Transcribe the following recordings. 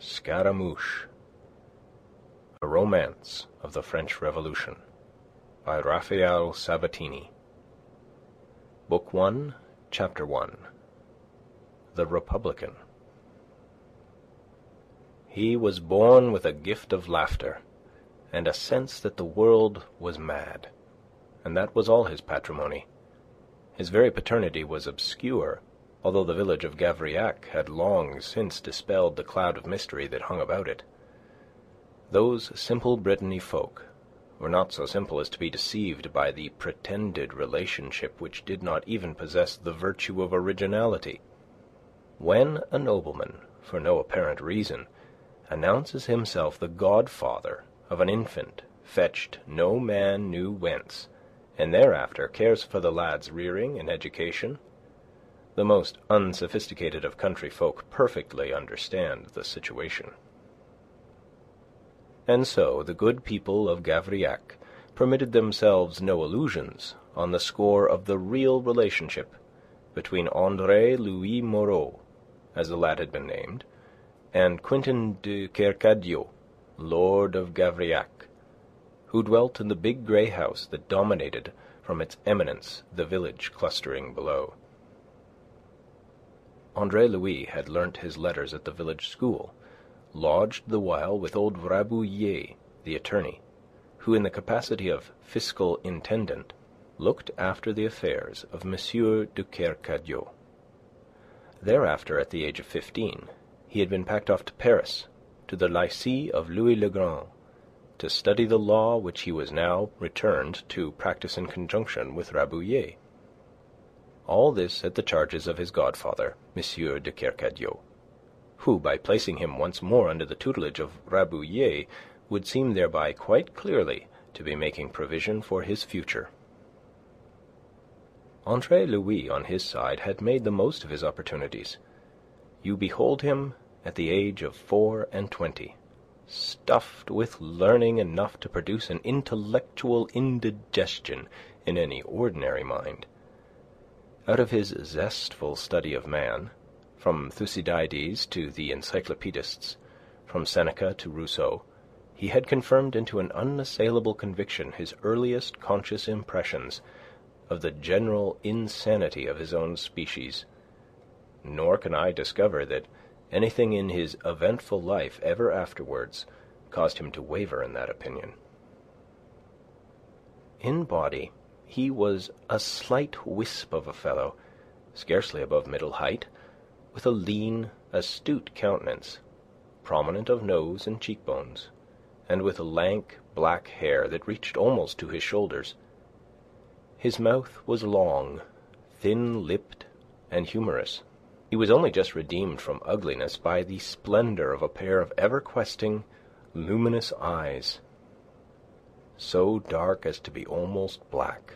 Scaramouche, A Romance of the French Revolution, by Raphael Sabatini. Book 1, Chapter 1. The Republican. He was born with a gift of laughter, and a sense that the world was mad, and that was all his patrimony. His very paternity was obscure, although the village of Gavrillac had long since dispelled the cloud of mystery that hung about it. Those simple Brittany folk were not so simple as to be deceived by the pretended relationship which did not even possess the virtue of originality. When a nobleman, for no apparent reason, announces himself the godfather of an infant fetched no man knew whence, and thereafter cares for the lad's rearing and education, the most unsophisticated of country folk perfectly understand the situation. And so the good people of Gavrillac permitted themselves no illusions on the score of the real relationship between André Louis Moreau, as the lad had been named, and Quentin de Kercadiou, Lord of Gavrillac, who dwelt in the big grey house that dominated from its eminence the village clustering below. André Louis had learnt his letters at the village school, lodged the while with old Rabouillet, the attorney, who in the capacity of fiscal intendant looked after the affairs of Monsieur de Kercadiou. Thereafter, at the age of 15, he had been packed off to Paris, to the Lycée of Louis le Grand, to study the law which he was now returned to practice in conjunction with Rabouillet. All this at the charges of his godfather, Monsieur de Kercadiou, who, by placing him once more under the tutelage of Rabouillet, would seem thereby quite clearly to be making provision for his future. André Louis, on his side, had made the most of his opportunities. You behold him at the age of 24, stuffed with learning enough to produce an intellectual indigestion in any ordinary mind. Out of his zestful study of man, from Thucydides to the encyclopedists, from Seneca to Rousseau, he had confirmed into an unassailable conviction his earliest conscious impressions of the general insanity of his own species. Nor can I discover that anything in his eventful life ever afterwards caused him to waver in that opinion. In body, he was a slight wisp of a fellow, scarcely above middle height, with a lean, astute countenance, prominent of nose and cheekbones, and with lank black hair that reached almost to his shoulders. His mouth was long, thin-lipped, and humorous. He was only just redeemed from ugliness by the splendor of a pair of ever-questing, luminous eyes, so dark as to be almost black.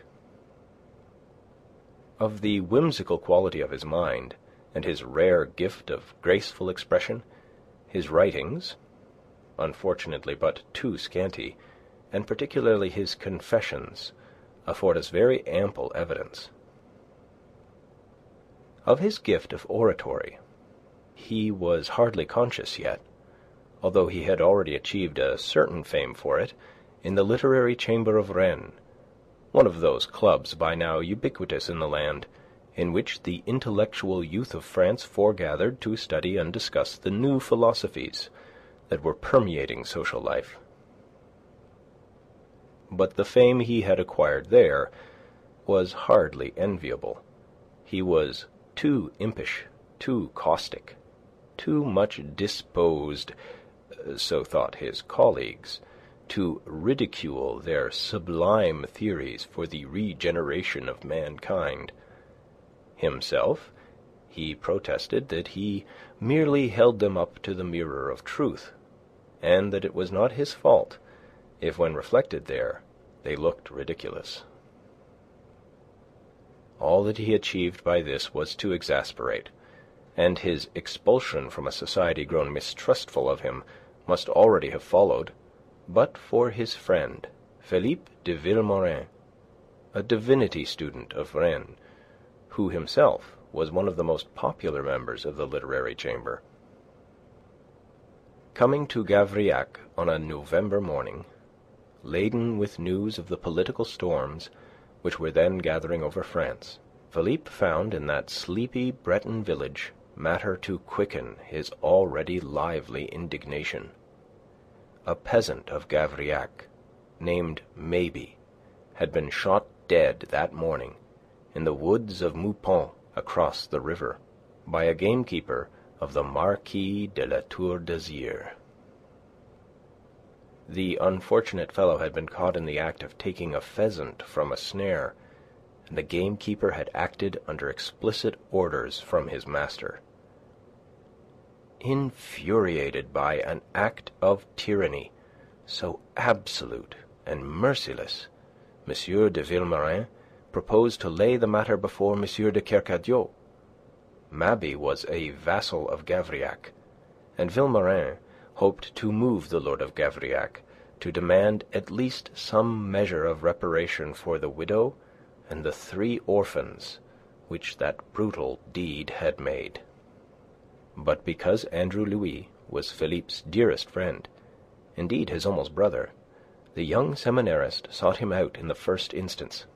Of the whimsical quality of his mind, and his rare gift of graceful expression, his writings, unfortunately but too scanty, and particularly his confessions, afford us very ample evidence. Of his gift of oratory, he was hardly conscious yet, although he had already achieved a certain fame for it in the Literary Chamber of Rennes, one of those clubs by now ubiquitous in the land, in which the intellectual youth of France foregathered to study and discuss the new philosophies that were permeating social life. But the fame he had acquired there was hardly enviable. He was too impish, too caustic, too much disposed, so thought his colleagues, to ridicule their sublime theories for the regeneration of mankind. Himself, he protested that he merely held them up to the mirror of truth, and that it was not his fault if, when reflected there, they looked ridiculous. All that he achieved by this was to exasperate, and his expulsion from a society grown mistrustful of him must already have followed, but for his friend, Philippe de Vilmorin, a divinity student of Rennes, who himself was one of the most popular members of the Literary Chamber. Coming to Gavrillac on a November morning, laden with news of the political storms which were then gathering over France, Philippe found in that sleepy Breton village matter to quicken his already lively indignation. A peasant of Gavrillac, named Mabey, had been shot dead that morning in the woods of Meupont across the river by a gamekeeper of the Marquis de La Tour d'Azyr. The unfortunate fellow had been caught in the act of taking a pheasant from a snare, and the gamekeeper had acted under explicit orders from his master. Infuriated by an act of tyranny so absolute and merciless, M. de Vilmorin proposed to lay the matter before M. de Kercadiou. Mabey was a vassal of Gavrillac, and Vilmorin hoped to move the Lord of Gavrillac to demand at least some measure of reparation for the widow and the 3 orphans which that brutal deed had made. But because Andrew Louis was Philippe's dearest friend, indeed his almost brother, the young seminarist sought him out in the first instance.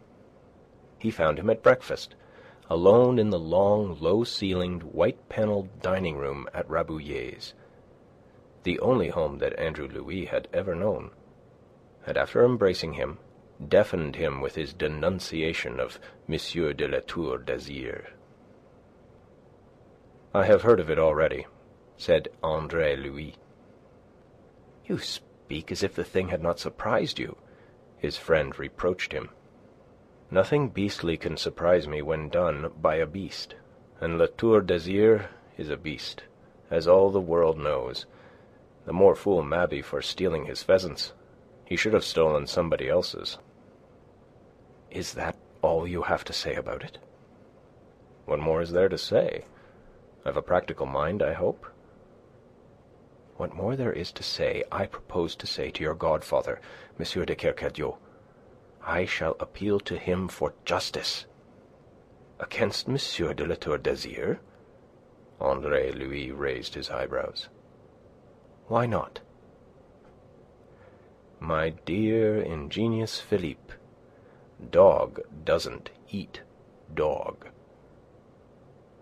He found him at breakfast, alone in the long, low-ceilinged, white-panelled dining-room at Rabouillet's, the only home that Andrew Louis had ever known, and after embracing him, deafened him with his denunciation of M. de La Tour d'Azyr. "I have heard of it already," said Andre Louis. "You speak as if the thing had not surprised you," his friend reproached him. "Nothing beastly can surprise me when done by a beast, and La Tour d'Azyr is a beast, as all the world knows. The more fool Mabey for stealing his pheasants. He should have stolen somebody else's." "Is that all you have to say about it?" "What more is there to say? I've a practical mind, I hope." "What more there is to say, I propose to say to your godfather, M. de Kercadiou. I shall appeal to him for justice." "Against M. de La Tour d'Azyr?" Andre Louis raised his eyebrows. "Why not?" "My dear, ingenious Philippe, dog doesn't eat dog."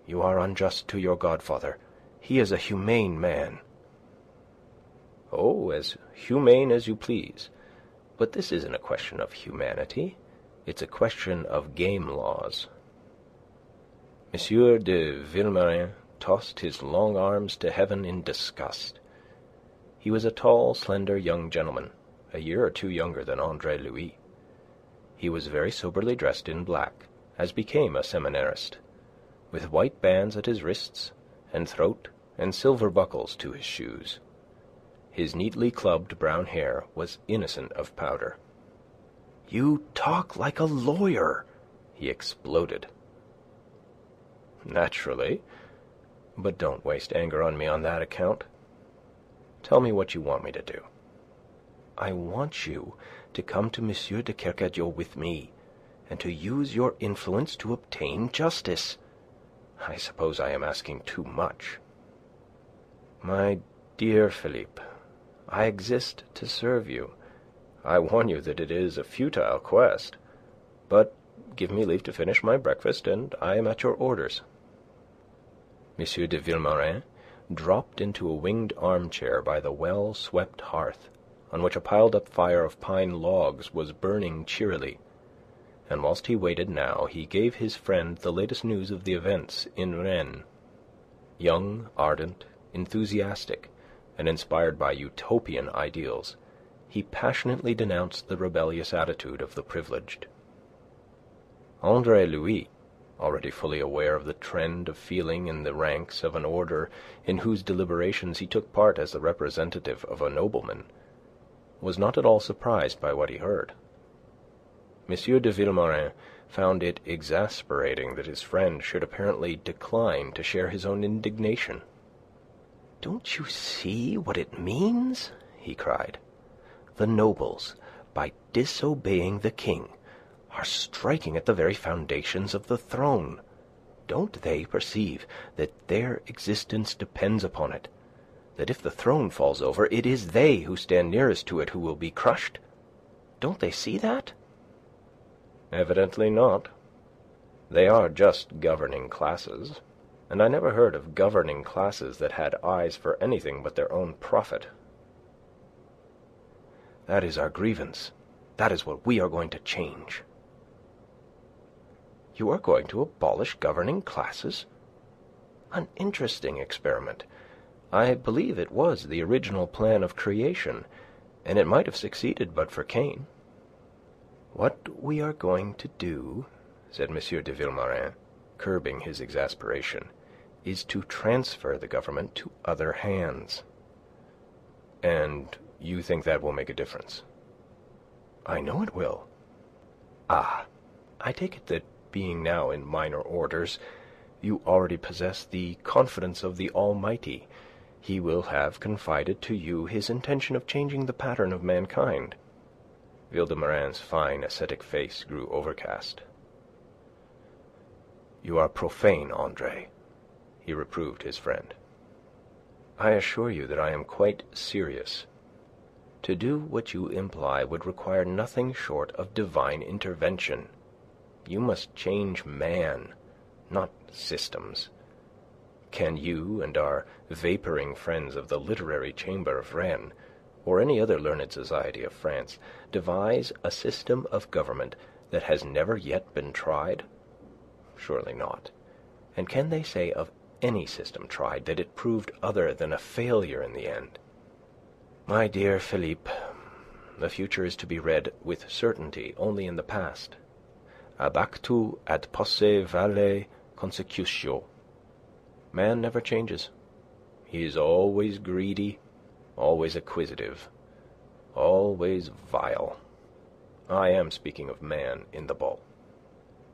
"You are unjust to your godfather. He is a humane man." "Oh, as humane as you please. But this isn't a question of humanity. It's a question of game laws." M. de Vilmorin tossed his long arms to heaven in disgust. He was a tall, slender young gentleman, a year or 2 younger than Andre Louis. He was very soberly dressed in black, as became a seminarist, with white bands at his wrists and throat and silver buckles to his shoes. His neatly clubbed brown hair was innocent of powder. "You talk like a lawyer," he exploded. "Naturally. But don't waste anger on me on that account. Tell me what you want me to do." "I want you to come to M. de Kercadiou with me, and to use your influence to obtain justice. I suppose I am asking too much." "My dear Philippe, I exist to serve you. I warn you that it is a futile quest. But give me leave to finish my breakfast, and I am at your orders." M. de Vilmorin dropped into a winged armchair by the well-swept hearth, on which a piled-up fire of pine logs was burning cheerily, and whilst he waited now he gave his friend the latest news of the events in Rennes. Young, ardent, enthusiastic, and inspired by utopian ideals, he passionately denounced the rebellious attitude of the privileged. Andre Louis, already fully aware of the trend of feeling in the ranks of an order in whose deliberations he took part as the representative of a nobleman, was not at all surprised by what he heard. M. de Vilmorin found it exasperating that his friend should apparently decline to share his own indignation. "Don't you see what it means?" he cried. "The nobles, by disobeying the king, are striking at the very foundations of the throne. Don't they perceive that their existence depends upon it, that if the throne falls over, it is they who stand nearest to it who will be crushed. Don't they see that?" "Evidently not. They are just governing classes, and I never heard of governing classes that had eyes for anything but their own profit." "That is our grievance. That is what we are going to change." "You are going to abolish governing classes? An interesting experiment. I believe it was the original plan of creation, and it might have succeeded but for Cain." "What we are going to do," said M. de Vilmorin, curbing his exasperation, "is to transfer the government to other hands." "And you think that will make a difference?" "I know it will." "Ah, I take it that, being now in minor orders, you already possess the confidence of the Almighty. He will have confided to you his intention of changing the pattern of mankind." Vilmorin's fine ascetic face grew overcast. "You are profane, Andre," he reproved his friend. "I assure you that I am quite serious. To do what you imply would require nothing short of divine intervention. You must change man, not systems. Can you and our vapouring friends of the Literary Chamber of Rennes, or any other learned society of France, devise a system of government that has never yet been tried? Surely not. And can they say of any system tried that it proved other than a failure in the end? My dear Philippe, the future is to be read with certainty only in the past. Ab actu ad posse valle consecutio. Man never changes. He is always greedy, always acquisitive, always vile. I am speaking of man in the bull.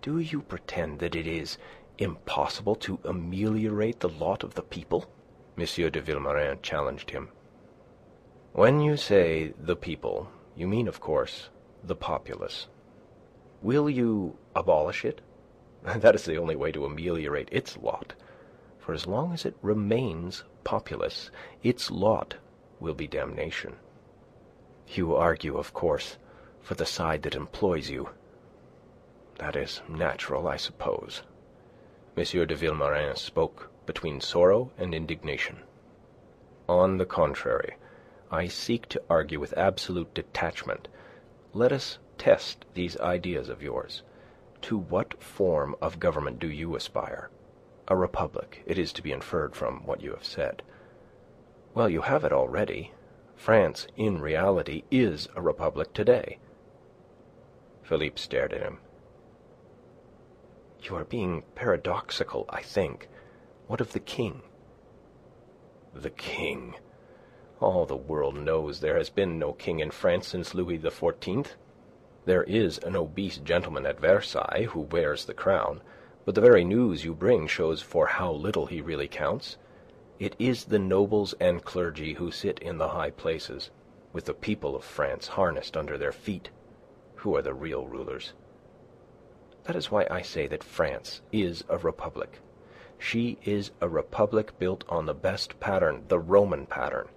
Do you pretend that it is impossible to ameliorate the lot of the people?" M. de Vilmorin challenged him. "When you say the people, you mean, of course, the populace. Will you abolish it? That is the only way to ameliorate its lot. For as long as it remains populous, its lot will be damnation. You argue, of course, for the side that employs you. That is natural, I suppose." M. de Vilmorin spoke between sorrow and indignation. "On the contrary, I seek to argue with absolute detachment. Let us test these ideas of yours. To what form of government do you aspire? A republic, it is to be inferred from what you have said. Well, you have it already. France, in reality, is a republic today." Philippe stared at him. "You are being paradoxical, I think. What of the king?" "The king? All the world knows there has been no king in France since Louis XIV. There is an obese gentleman at Versailles who wears the crown, but the very news you bring shows for how little he really counts. It is the nobles and clergy who sit in the high places, with the people of France harnessed under their feet, who are the real rulers. That is why I say that France is a republic. She is a republic built on the best pattern, the Roman pattern.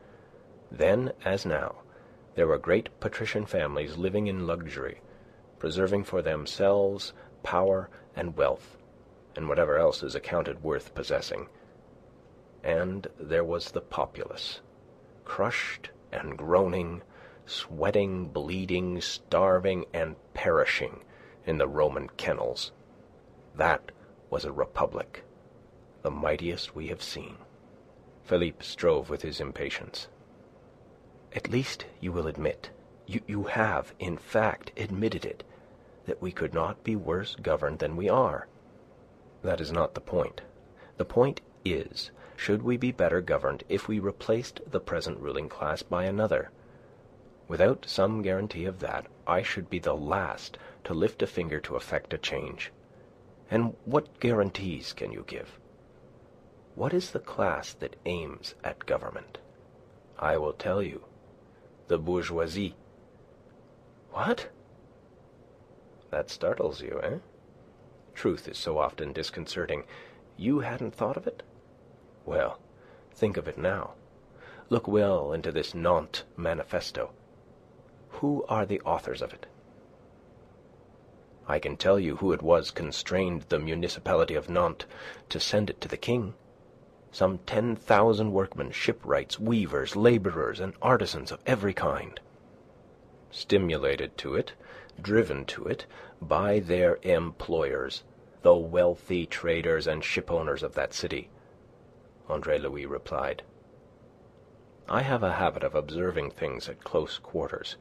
Then, as now, there were great patrician families living in luxury, preserving for themselves power and wealth, and whatever else is accounted worth possessing. And there was the populace, crushed and groaning, sweating, bleeding, starving, and perishing in the Roman kennels. That was a republic, the mightiest we have seen." Philippe strove with his impatience. "At least you will admit, you have, in fact, admitted it, that we could not be worse governed than we are." "That is not the point. The point is, should we be better governed if we replaced the present ruling class by another? Without some guarantee of that, I should be the last to lift a finger to effect a change. And what guarantees can you give? What is the class that aims at government? I will tell you. The bourgeoisie." "What?" "That startles you, eh? Truth is so often disconcerting. You hadn't thought of it? Well, think of it now. Look well into this Nantes manifesto. Who are the authors of it? I can tell you who it was constrained the municipality of Nantes to send it to the king. Some 10,000 workmen, shipwrights, weavers, labourers, and artisans of every kind. Stimulated to it, driven to it, by their employers, the wealthy traders and shipowners of that city, Andre Louis replied. I have a habit of observing things at close quarters,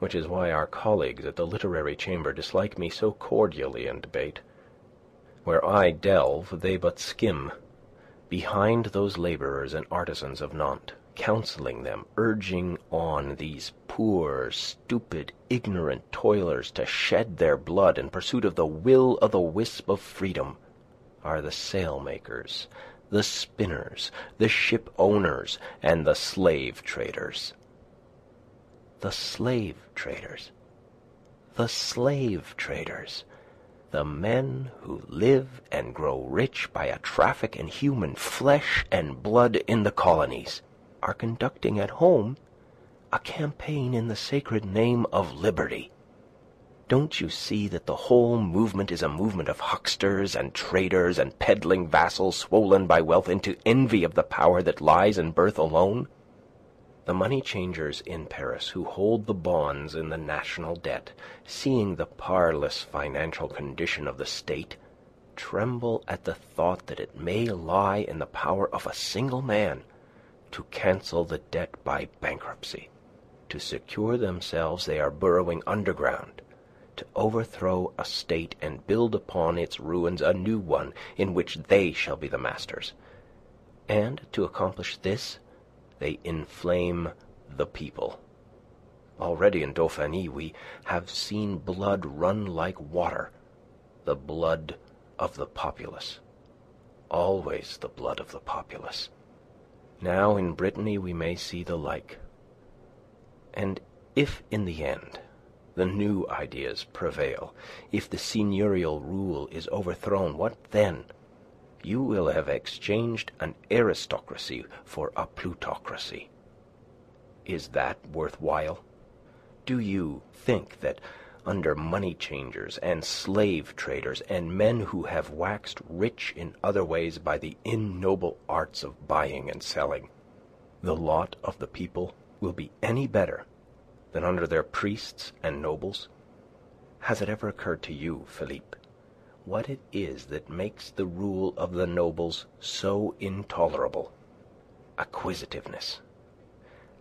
which is why our colleagues at the Literary Chamber dislike me so cordially in debate. Where I delve, they but skim, behind those labourers and artisans of Nantes, counselling them, urging on these poor, stupid, ignorant toilers to shed their blood in pursuit of the will-o'-the-wisp of freedom, are the sailmakers, the spinners, the ship owners, and the slave traders. The slave traders. The slave traders. The men who live and grow rich by a traffic in human flesh and blood in the colonies are conducting at home a campaign in the sacred name of liberty. Don't you see that the whole movement is a movement of hucksters and traders and peddling vassals swollen by wealth into envy of the power that lies in birth alone? The money changers in Paris who hold the bonds in the national debt, seeing the parlous financial condition of the state, tremble at the thought that it may lie in the power of a single man to cancel the debt by bankruptcy. To secure themselves they are burrowing underground, to overthrow a state and build upon its ruins a new one in which they shall be the masters. And to accomplish this, they inflame the people. Already in Dauphiny we have seen blood run like water, the blood of the populace. Always the blood of the populace. Now in Brittany we may see the like. And if in the end the new ideas prevail, if the seigneurial rule is overthrown, what then? You will have exchanged an aristocracy for a plutocracy. Is that worthwhile? Do you think that under money changers and slave traders and men who have waxed rich in other ways by the ignoble arts of buying and selling, the lot of the people will be any better than under their priests and nobles? Has it ever occurred to you, Philippe, what it is that makes the rule of the nobles so intolerable? Acquisitiveness.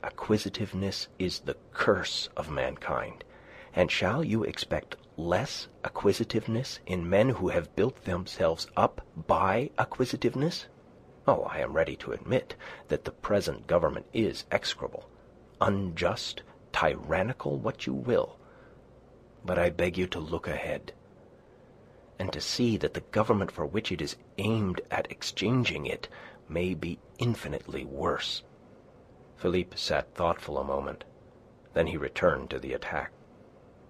Acquisitiveness is the curse of mankind. And shall you expect less acquisitiveness in men who have built themselves up by acquisitiveness? Oh, I am ready to admit that the present government is execrable, unjust, tyrannical, what you will. But I beg you to look ahead, and to see that the government for which it is aimed at exchanging it may be infinitely worse. Philippe sat thoughtful a moment. Then he returned to the attack.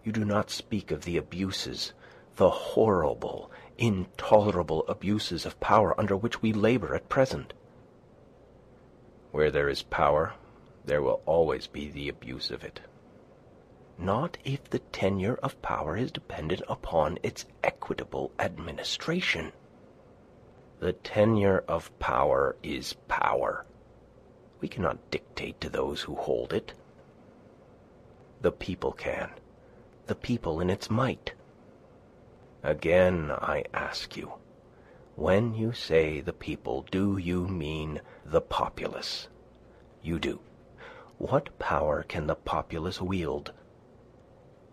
You do not speak of the abuses, the horrible, intolerable abuses of power under which we labour at present. Where there is power, there will always be the abuse of it. Not if the tenure of power is dependent upon its equitable administration. The tenure of power is power. We cannot dictate to those who hold it. The people can. The people in its might. Again, I ask you, when you say the people, do you mean the populace? You do. What power can the populace wield?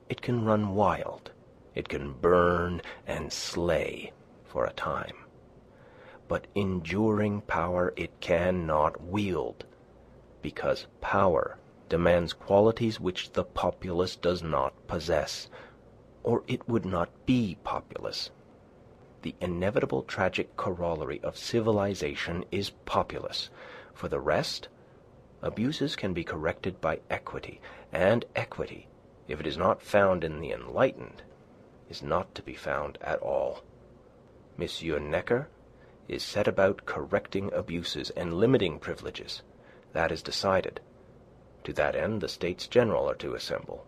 It can run wild. It can burn and slay for a time. But enduring power it cannot wield, because power demands qualities which the populace does not possess, or it would not be populace. The inevitable tragic corollary of civilization is populace. For the rest, abuses can be corrected by equity, and equity, if it is not found in the enlightened, is not to be found at all. Monsieur Necker is set about correcting abuses and limiting privileges. That is decided. To that end, the States General are to assemble.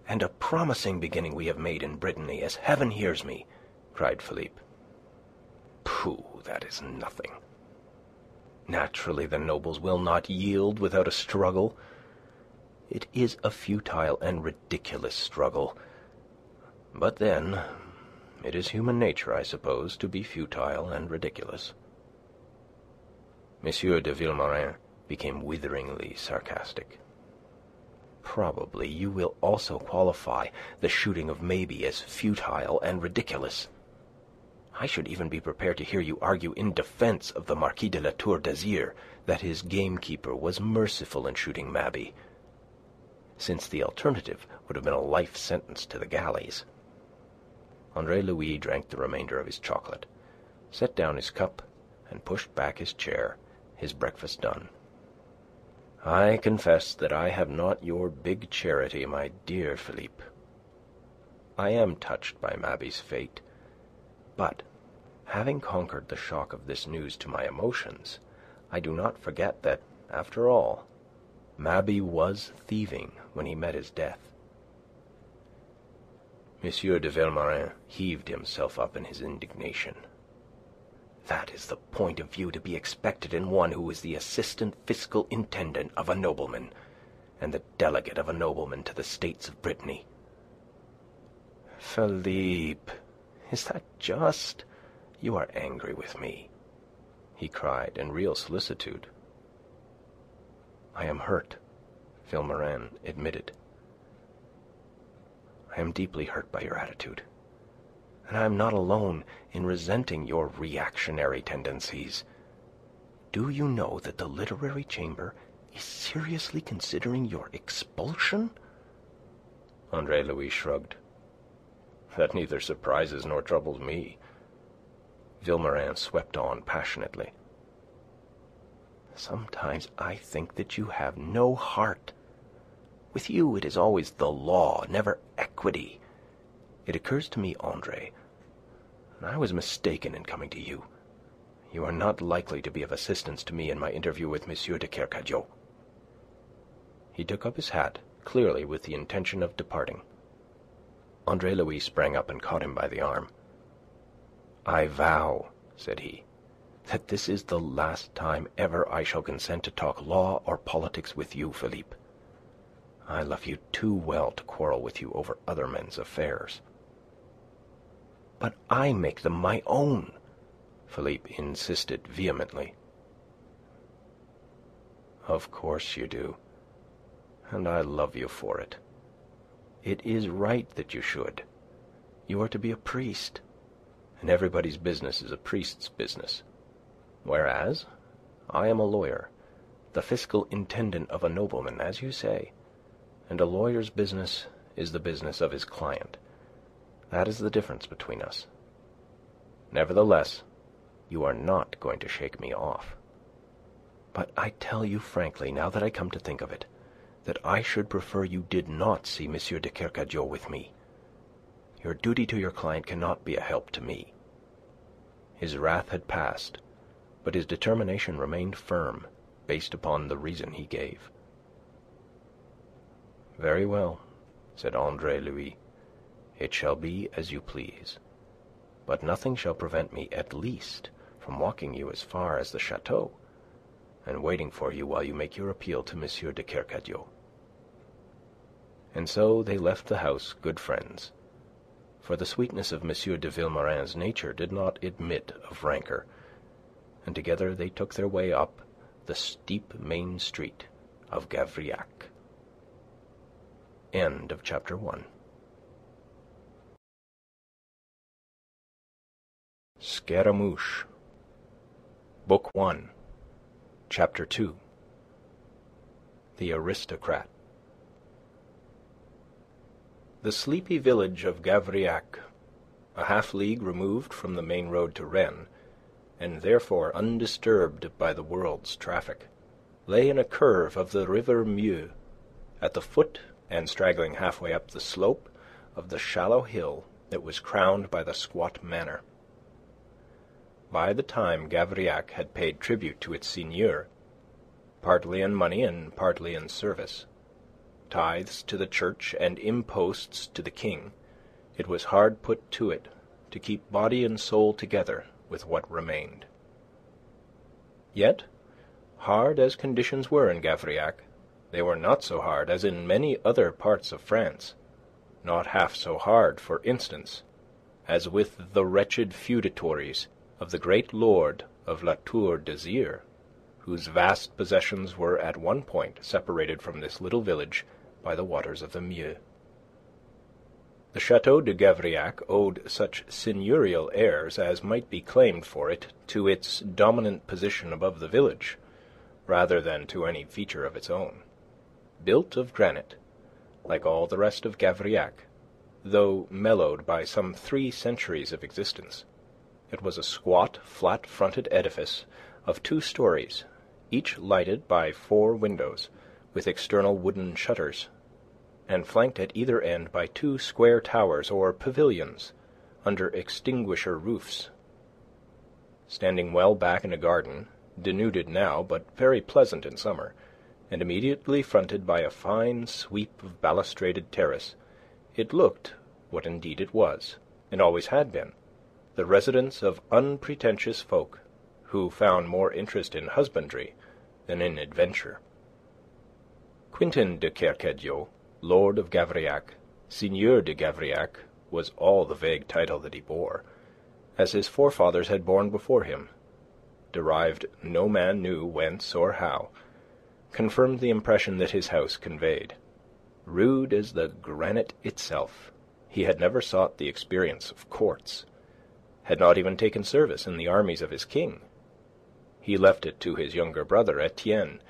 And a promising beginning we have made in Brittany, as heaven hears me," cried Philippe. "Pooh, that is nothing. Naturally, the nobles will not yield without a struggle. It is a futile and ridiculous struggle. But then, it is human nature, I suppose, to be futile and ridiculous." M. de Vilmorin became witheringly sarcastic. "Probably you will also qualify the shooting of Mabey as futile and ridiculous. I should even be prepared to hear you argue in defence of the Marquis de La Tour d'Azyr that his gamekeeper was merciful in shooting Mabey, since the alternative would have been a life sentence to the galleys." Andre Louis drank the remainder of his chocolate, set down his cup, and pushed back his chair, his breakfast done. "I confess that I have not your big charity, my dear Philippe. I am touched by Mabey's fate, but, having conquered the shock of this news to my emotions, I do not forget that, after all, Mabey was thieving when he met his death." M. de Vilmorin heaved himself up in his indignation. "That is the point of view to be expected in one who is the assistant fiscal intendant of a nobleman, and the delegate of a nobleman to the States of Brittany." "Philippe, is that just? You are angry with me," he cried in real solicitude. "I am hurt," Vilmorin admitted. "I am deeply hurt by your attitude. And I am not alone in resenting your reactionary tendencies. Do you know that the Literary Chamber is seriously considering your expulsion?" Andre Louis shrugged. "That neither surprises nor troubles me." Vilmorin swept on passionately. "Sometimes I think that you have no heart. With you it is always the law, never equity. It occurs to me, Andre, and I was mistaken in coming to you. You are not likely to be of assistance to me in my interview with M. de Kercadiou." He took up his hat, clearly with the intention of departing. Andre Louis sprang up and caught him by the arm. "I vow," said he, "that this is the last time ever I shall consent to talk law or politics with you, Philippe. I love you too well to quarrel with you over other men's affairs." "But I make them my own," Philippe insisted vehemently. "Of course you do, and I love you for it. It is right that you should. You are to be a priest, and everybody's business is a priest's business. Whereas I am a lawyer, the fiscal intendant of a nobleman, as you say, and a lawyer's business is the business of his client. That is the difference between us. Nevertheless, you are not going to shake me off. But I tell you frankly, now that I come to think of it, that I should prefer you did not see M. de Kercadiou with me. Your duty to your client cannot be a help to me." His wrath had passed, but his determination remained firm, based upon the reason he gave. "Very well," said Andre Louis. "It shall be as you please. But nothing shall prevent me, at least, from walking you as far as the chateau, and waiting for you while you make your appeal to M. de Kercadiou." And so they left the house good friends, for the sweetness of M. de Vilmorin's nature did not admit of rancour, and together they took their way up the steep main street of Gavrillac. End of chapter 1. Scaramouche. Book 1, Chapter 2. The Aristocrat. The sleepy village of Gavrillac, a half-league removed from the main road to Rennes, and therefore undisturbed by the world's traffic, lay in a curve of the river Meu, at the foot and straggling halfway up the slope of the shallow hill that was crowned by the squat manor. By the time Gavrillac had paid tribute to its seigneur, partly in money and partly in service. Tithes to the church and imposts to the king, it was hard put to it to keep body and soul together with what remained. Yet, hard as conditions were in Gavrillac, they were not so hard as in many other parts of France. Not half so hard, for instance, as with the wretched feudatories of the great lord of La Tour d'Azyr, whose vast possessions were at one point separated from this little village by the waters of the Meu. The Chateau de Gavrillac owed such seigneurial airs as might be claimed for it to its dominant position above the village, rather than to any feature of its own. Built of granite, like all the rest of Gavrillac, though mellowed by some 3 centuries of existence, it was a squat, flat-fronted edifice of 2 stories, each lighted by 4 windows, with external wooden shutters, and flanked at either end by 2 square towers or pavilions, under extinguisher roofs. Standing well back in a garden, denuded now, but very pleasant in summer, and immediately fronted by a fine sweep of balustraded terrace, it looked, what indeed it was, and always had been, the residence of unpretentious folk, who found more interest in husbandry than in adventure. Quintin de Kercadiou, Lord of Gavrillac, Seigneur de Gavrillac, was all the vague title that he bore, as his forefathers had borne before him, derived no man knew whence or how, confirmed the impression that his house conveyed. Rude as the granite itself, he had never sought the experience of courts, had not even taken service in the armies of his king. He left it to his younger brother, Etienne,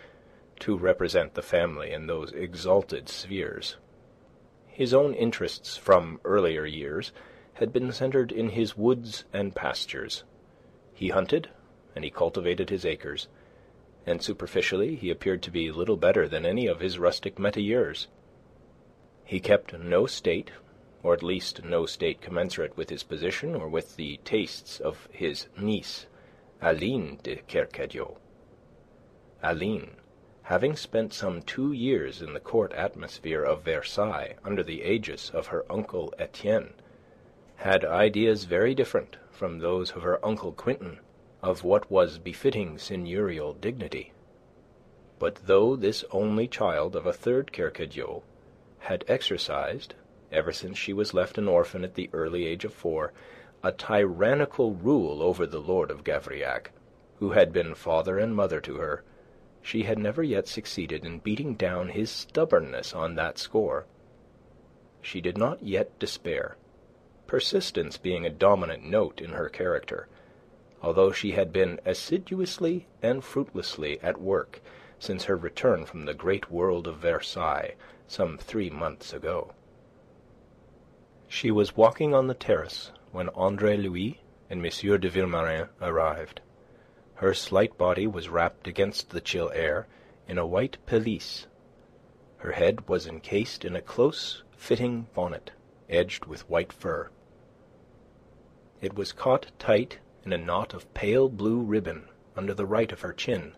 to represent the family in those exalted spheres. His own interests from earlier years had been centred in his woods and pastures. He hunted, and he cultivated his acres, and superficially he appeared to be little better than any of his rustic métayers. He kept no state, or at least no state commensurate with his position or with the tastes of his niece, Aline de Kercadiou. Aline, having spent some 2 years in the court atmosphere of Versailles under the aegis of her uncle Etienne, had ideas very different from those of her uncle Quintin of what was befitting seigneurial dignity. But though this only child of a 3rd Kercadiou had exercised, ever since she was left an orphan at the early age of 4, a tyrannical rule over the Lord of Gavrillac, who had been father and mother to her, she had never yet succeeded in beating down his stubbornness on that score. She did not yet despair, persistence being a dominant note in her character, although she had been assiduously and fruitlessly at work since her return from the great world of Versailles some 3 months ago. She was walking on the terrace when Andre Louis and M. de Vilmorin arrived. Her slight body was wrapped against the chill air in a white pelisse. Her head was encased in a close-fitting bonnet, edged with white fur. It was caught tight in a knot of pale blue ribbon under the right of her chin.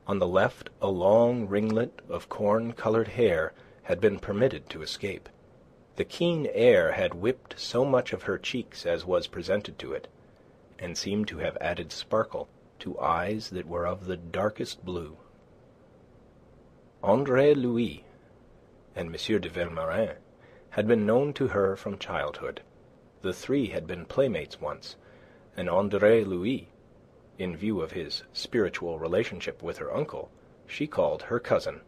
On the left, a long ringlet of corn-colored hair had been permitted to escape. The keen air had whipped so much of her cheeks as was presented to it, and seemed to have added sparkle to eyes that were of the darkest blue. Andre Louis and M. de Vilmorin had been known to her from childhood. The 3 had been playmates once, and Andre Louis, in view of his spiritual relationship with her uncle, she called her cousin.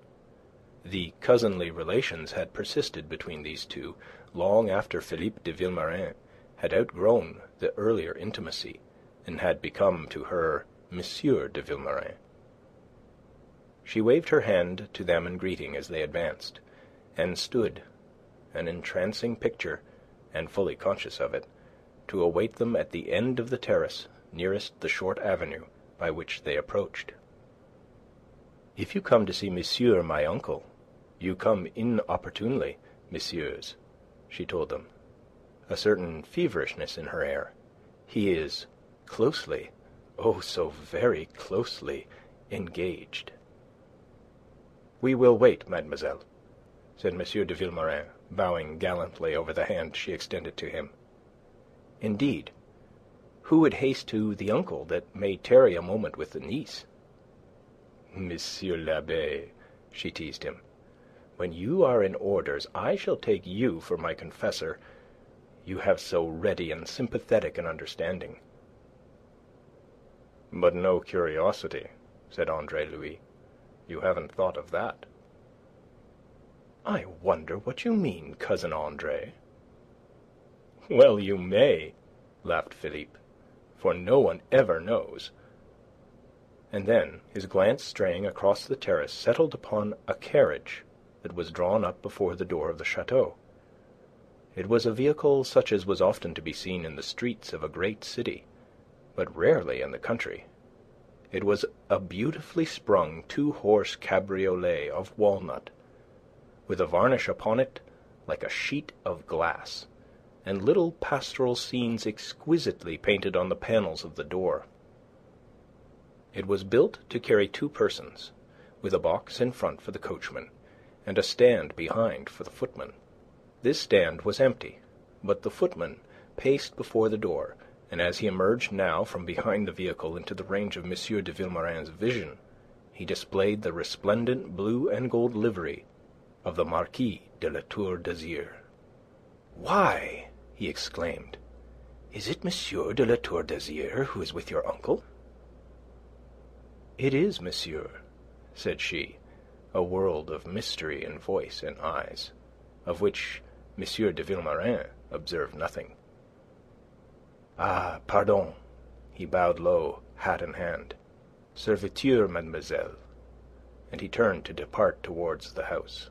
The cousinly relations had persisted between these 2 long after Philippe de Vilmorin had outgrown the earlier intimacy and had become to her Monsieur de Vilmorin. She waved her hand to them in greeting as they advanced, and stood, an entrancing picture, and fully conscious of it, to await them at the end of the terrace nearest the short avenue by which they approached. "If you come to see Monsieur, my uncle, you come inopportunely, messieurs," she told them, a certain feverishness in her air. "He is closely, oh, so very closely, engaged." "We will wait, mademoiselle," said M. de Vilmorin, bowing gallantly over the hand she extended to him. Indeed, who would haste to the uncle that may tarry a moment with the niece? "Monsieur l'Abbé," she teased him, "when you are in orders, I shall take you for my confessor. You have so ready and sympathetic an understanding." "But no curiosity," said Andre Louis. "You haven't thought of that." "I wonder what you mean, Cousin Andre." "Well, you may," laughed Philippe, "for no one ever knows." And then his glance straying across the terrace settled upon a carriage that was drawn up before the door of the chateau. It was a vehicle such as was often to be seen in the streets of a great city, but rarely in the country. It was a beautifully sprung two-horse cabriolet of walnut, with a varnish upon it like a sheet of glass, and little pastoral scenes exquisitely painted on the panels of the door. It was built to carry 2 persons, with a box in front for the coachman, and a stand behind for the footman. This stand was empty, but the footman paced before the door, and as he emerged now from behind the vehicle into the range of M. de Vilmorin's vision, he displayed the resplendent blue and gold livery of the Marquis de La Tour d'Azyr. "Why," he exclaimed, "is it M. de La Tour d'Azyr who is with your uncle?" "It is, monsieur," said she, a world of mystery in voice and eyes, of which M. de Vilmorin observed nothing. "Ah, pardon." He bowed low, hat in hand. "Serviteur, mademoiselle." And he turned to depart towards the house.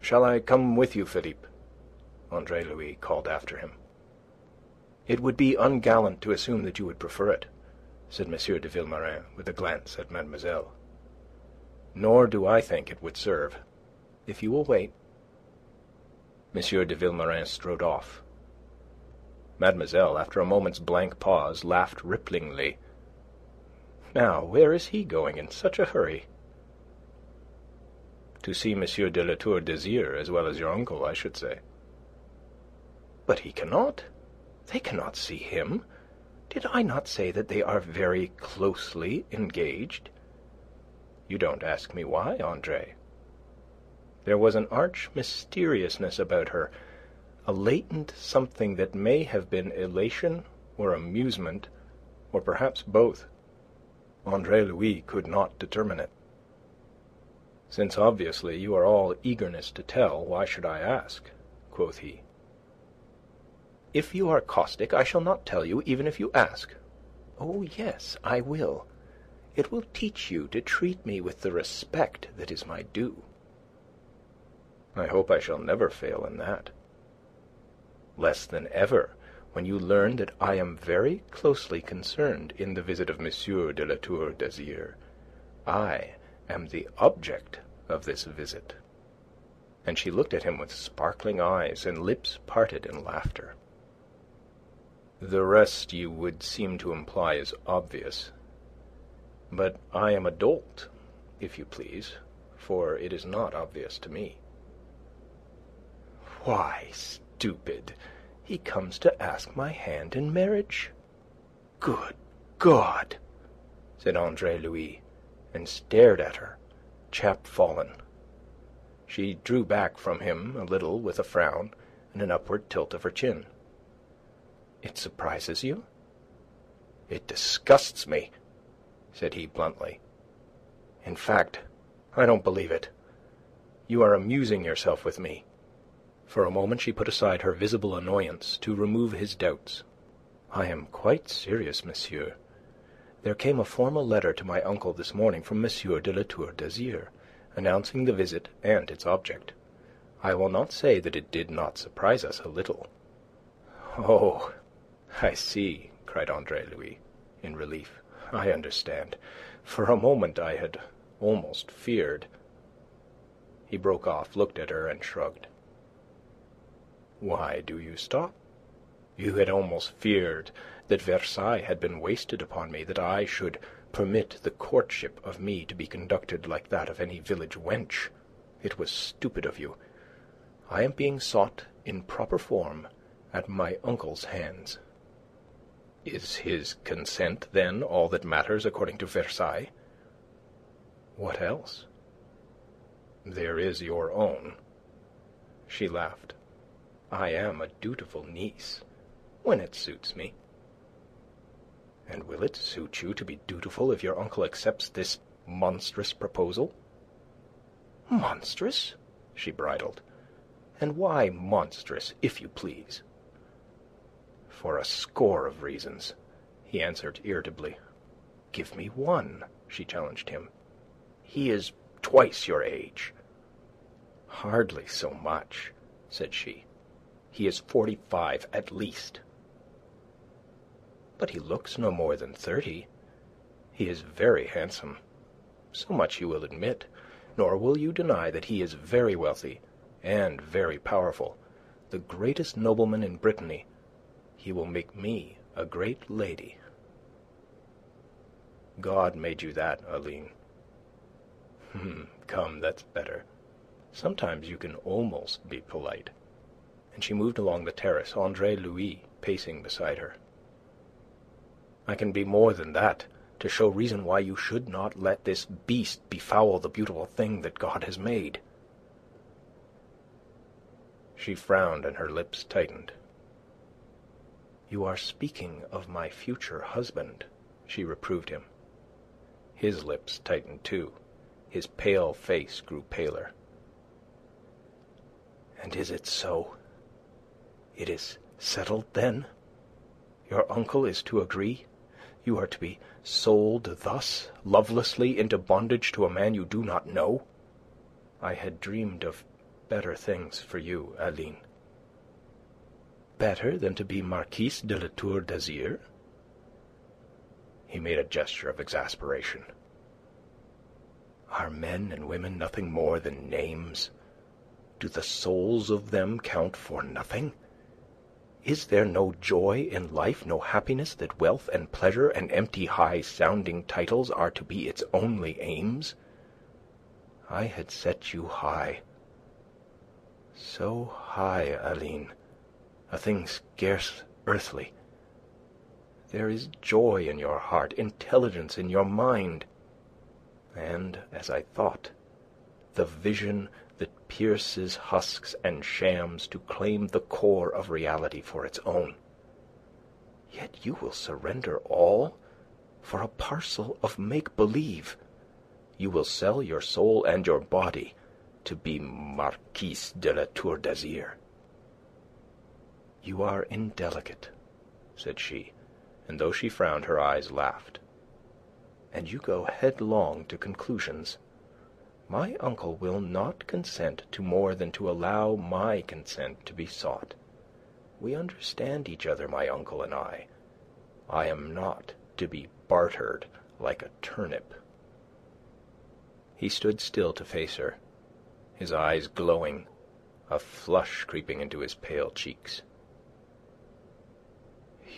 "Shall I come with you, Philippe?" Andre Louis called after him. "It would be ungallant to assume that you would prefer it," said M. de Vilmorin, with a glance at mademoiselle. "Nor do I think it would serve. If you will wait..." M. de Vilmorin strode off. Mademoiselle, after a moment's blank pause, laughed ripplingly. "Now, where is he going in such a hurry?" "To see M. de La Tour d'Azyr as well as your uncle, I should say." "But he cannot. They cannot see him. Did I not say that they are very closely engaged?" "You don't ask me why, Andre." There was an arch mysteriousness about her, a latent something that may have been elation or amusement, or perhaps both. Andre Louis could not determine it. "Since obviously you are all eagerness to tell, why should I ask?" quoth he. "If you are caustic, I shall not tell you, even if you ask." "Oh, yes, I will. It will teach you to treat me with the respect that is my due." "I hope I shall never fail in that." "Less than ever, when you learn that I am very closely concerned in the visit of M. de La Tour d'Azyr. I am the object of this visit." And she looked at him with sparkling eyes and lips parted in laughter. "The rest you would seem to imply is obvious. But I am a dolt, if you please, for it is not obvious to me." "Why, stupid, he comes to ask my hand in marriage." "Good God!" said Andre Louis, and stared at her, chapfallen. She drew back from him a little with a frown and an upward tilt of her chin. "It surprises you?" "It disgusts me," said he bluntly. "In fact, I don't believe it. You are amusing yourself with me." For a moment she put aside her visible annoyance to remove his doubts. "I am quite serious, monsieur. There came a formal letter to my uncle this morning from M. de La Tour d'Azyr, announcing the visit and its object. I will not say that it did not surprise us a little." "Oh, I see," cried Andre Louis, in relief. "I understand. For a moment I had almost feared..." He broke off, looked at her, and shrugged. "Why do you stop? You had almost feared that Versailles had been wasted upon me, that I should permit the courtship of me to be conducted like that of any village wench. It was stupid of you. I am being sought in proper form at my uncle's hands." "Is his consent, then, all that matters according to Versailles?" "What else?" "There is your own." She laughed. "I am a dutiful niece, when it suits me." "And will it suit you to be dutiful if your uncle accepts this monstrous proposal?" "Monstrous?" She bridled. "And why monstrous, if you please?" "For a score of reasons," he answered irritably. "Give me one," she challenged him. "He is twice your age." "Hardly so much," said she. "He is 45 at least." "But he looks no more than 30. He is very handsome. So much you will admit. Nor will you deny that he is very wealthy and very powerful, the greatest nobleman in Brittany. He will make me a great lady." "God made you that, Aline." "Come, that's better. Sometimes you can almost be polite." And she moved along the terrace, Andre Louis pacing beside her. "I can be more than that, to show reason why you should not let this beast befoul the beautiful thing that God has made." She frowned and her lips tightened. "You are speaking of my future husband," she reproved him. His lips tightened too. His pale face grew paler. "And is it so? It is settled, then? Your uncle is to agree? You are to be sold thus, lovelessly, into bondage to a man you do not know? I had dreamed of better things for you, Aline." "Better than to be Marquise de La Tour d'Azyr?" He made a gesture of exasperation. "Are men and women nothing more than names? Do the souls of them count for nothing? Is there no joy in life, no happiness, that wealth and pleasure and empty high-sounding titles are to be its only aims? I had set you high. So high, Aline, a thing scarce earthly. There is joy in your heart, intelligence in your mind, and, as I thought, the vision that pierces husks and shams to claim the core of reality for its own. Yet you will surrender all for a parcel of make-believe. You will sell your soul and your body to be Marquise de La Tour d'Azyr." "You are indelicate," said she, and though she frowned, her eyes laughed. "And you go headlong to conclusions. My uncle will not consent to more than to allow my consent to be sought. We understand each other, my uncle and I. I am not to be bartered like a turnip." He stood still to face her, his eyes glowing, a flush creeping into his pale cheeks.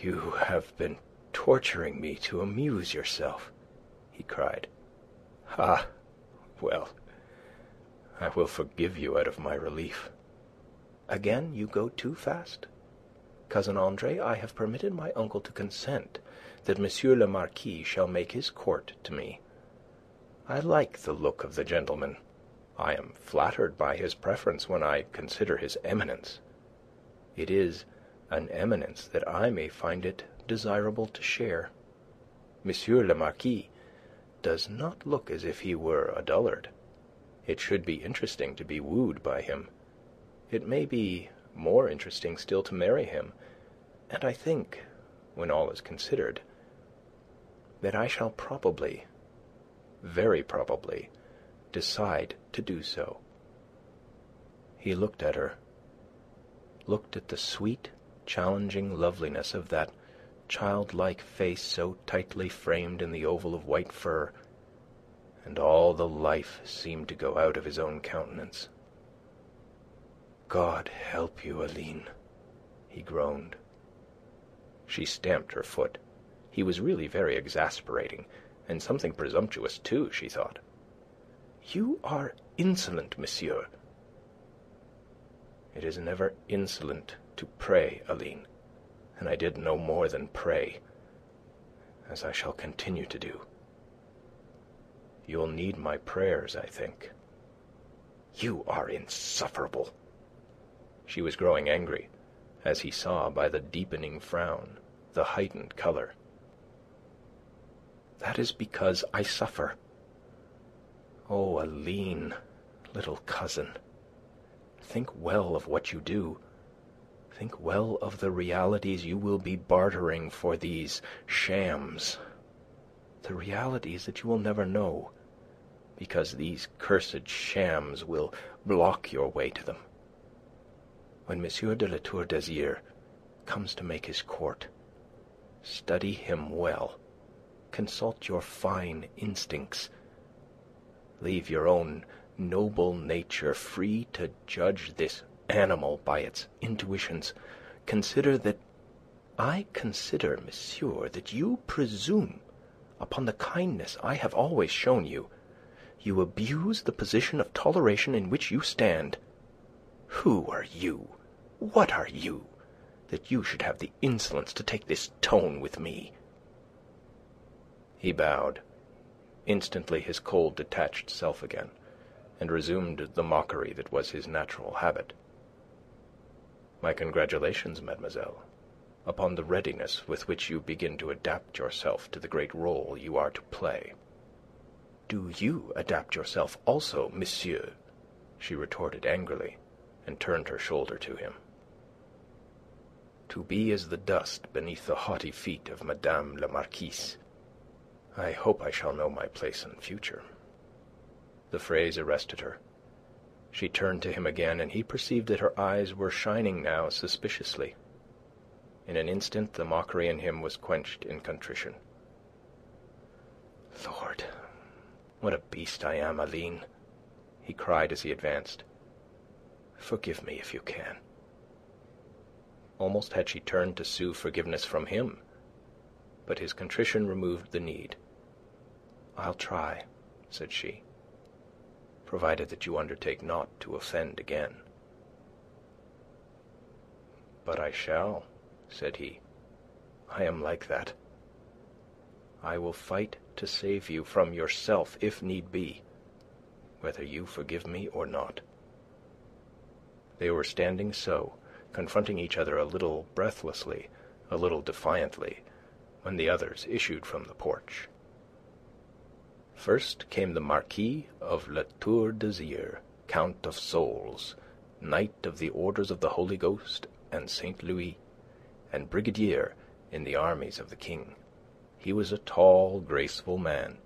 "You have been torturing me to amuse yourself," he cried. "Ah, well, I will forgive you out of my relief." "Again you go too fast. Cousin Andre, I have permitted my uncle to consent that Monsieur le Marquis shall make his court to me. I like the look of the gentleman. I am flattered by his preference when I consider his eminence. It is an eminence that I may find it desirable to share. Monsieur le Marquis does not look as if he were a dullard. It should be interesting to be wooed by him. It may be more interesting still to marry him, and I think, when all is considered, that I shall probably, very probably, decide to do so." He looked at her, looked at the sweet, challenging loveliness of that childlike face so tightly framed in the oval of white fur, and all the life seemed to go out of his own countenance. "God help you, Aline," he groaned. She stamped her foot. He was really very exasperating, and something presumptuous too, she thought. "You are insolent, monsieur." "It is never insolent to pray, Aline, and I did no more than pray, as I shall continue to do. You'll need my prayers, I think." "You are insufferable." She was growing angry, as he saw by the deepening frown, the heightened colour. "That is because I suffer. Oh, Aline, little cousin, think well of what you do. Think well of the realities you will be bartering for these shams, the realities that you will never know, because these cursed shams will block your way to them. When M. de La Tour d'Azyr comes to make his court, study him well, consult your fine instincts, leave your own noble nature free to judge this animal by its intuitions. Consider that I consider, monsieur, that you presume upon the kindness I have always shown you. You abuse the position of toleration in which you stand. Who are you? What are you, that you should have the insolence to take this tone with me?" He bowed. Instantly his cold detached self again, and resumed the mockery that was his natural habit. "My congratulations, mademoiselle, upon the readiness with which you begin to adapt yourself to the great role you are to play." "Do you adapt yourself also, monsieur?" she retorted angrily, and turned her shoulder to him. "To be as the dust beneath the haughty feet of Madame la Marquise. I hope I shall know my place in future." The phrase arrested her. She turned to him again, and he perceived that her eyes were shining now suspiciously. In an instant the mockery in him was quenched in contrition. "Lord, what a beast I am, Aline!" he cried as he advanced. "Forgive me if you can." Almost had she turned to sue forgiveness from him, but his contrition removed the need. "I'll try," said she, "provided that you undertake not to offend again." "But I shall," said he. "I am like that. I will fight to save you from yourself, if need be, whether you forgive me or not." They were standing so, confronting each other a little breathlessly, a little defiantly, when the others issued from the porch. First came the Marquis of La Tour d'Azyr, Count of Souls, Knight of the Orders of the Holy Ghost and St. Louis, and brigadier in the armies of the king. He was a tall, graceful man,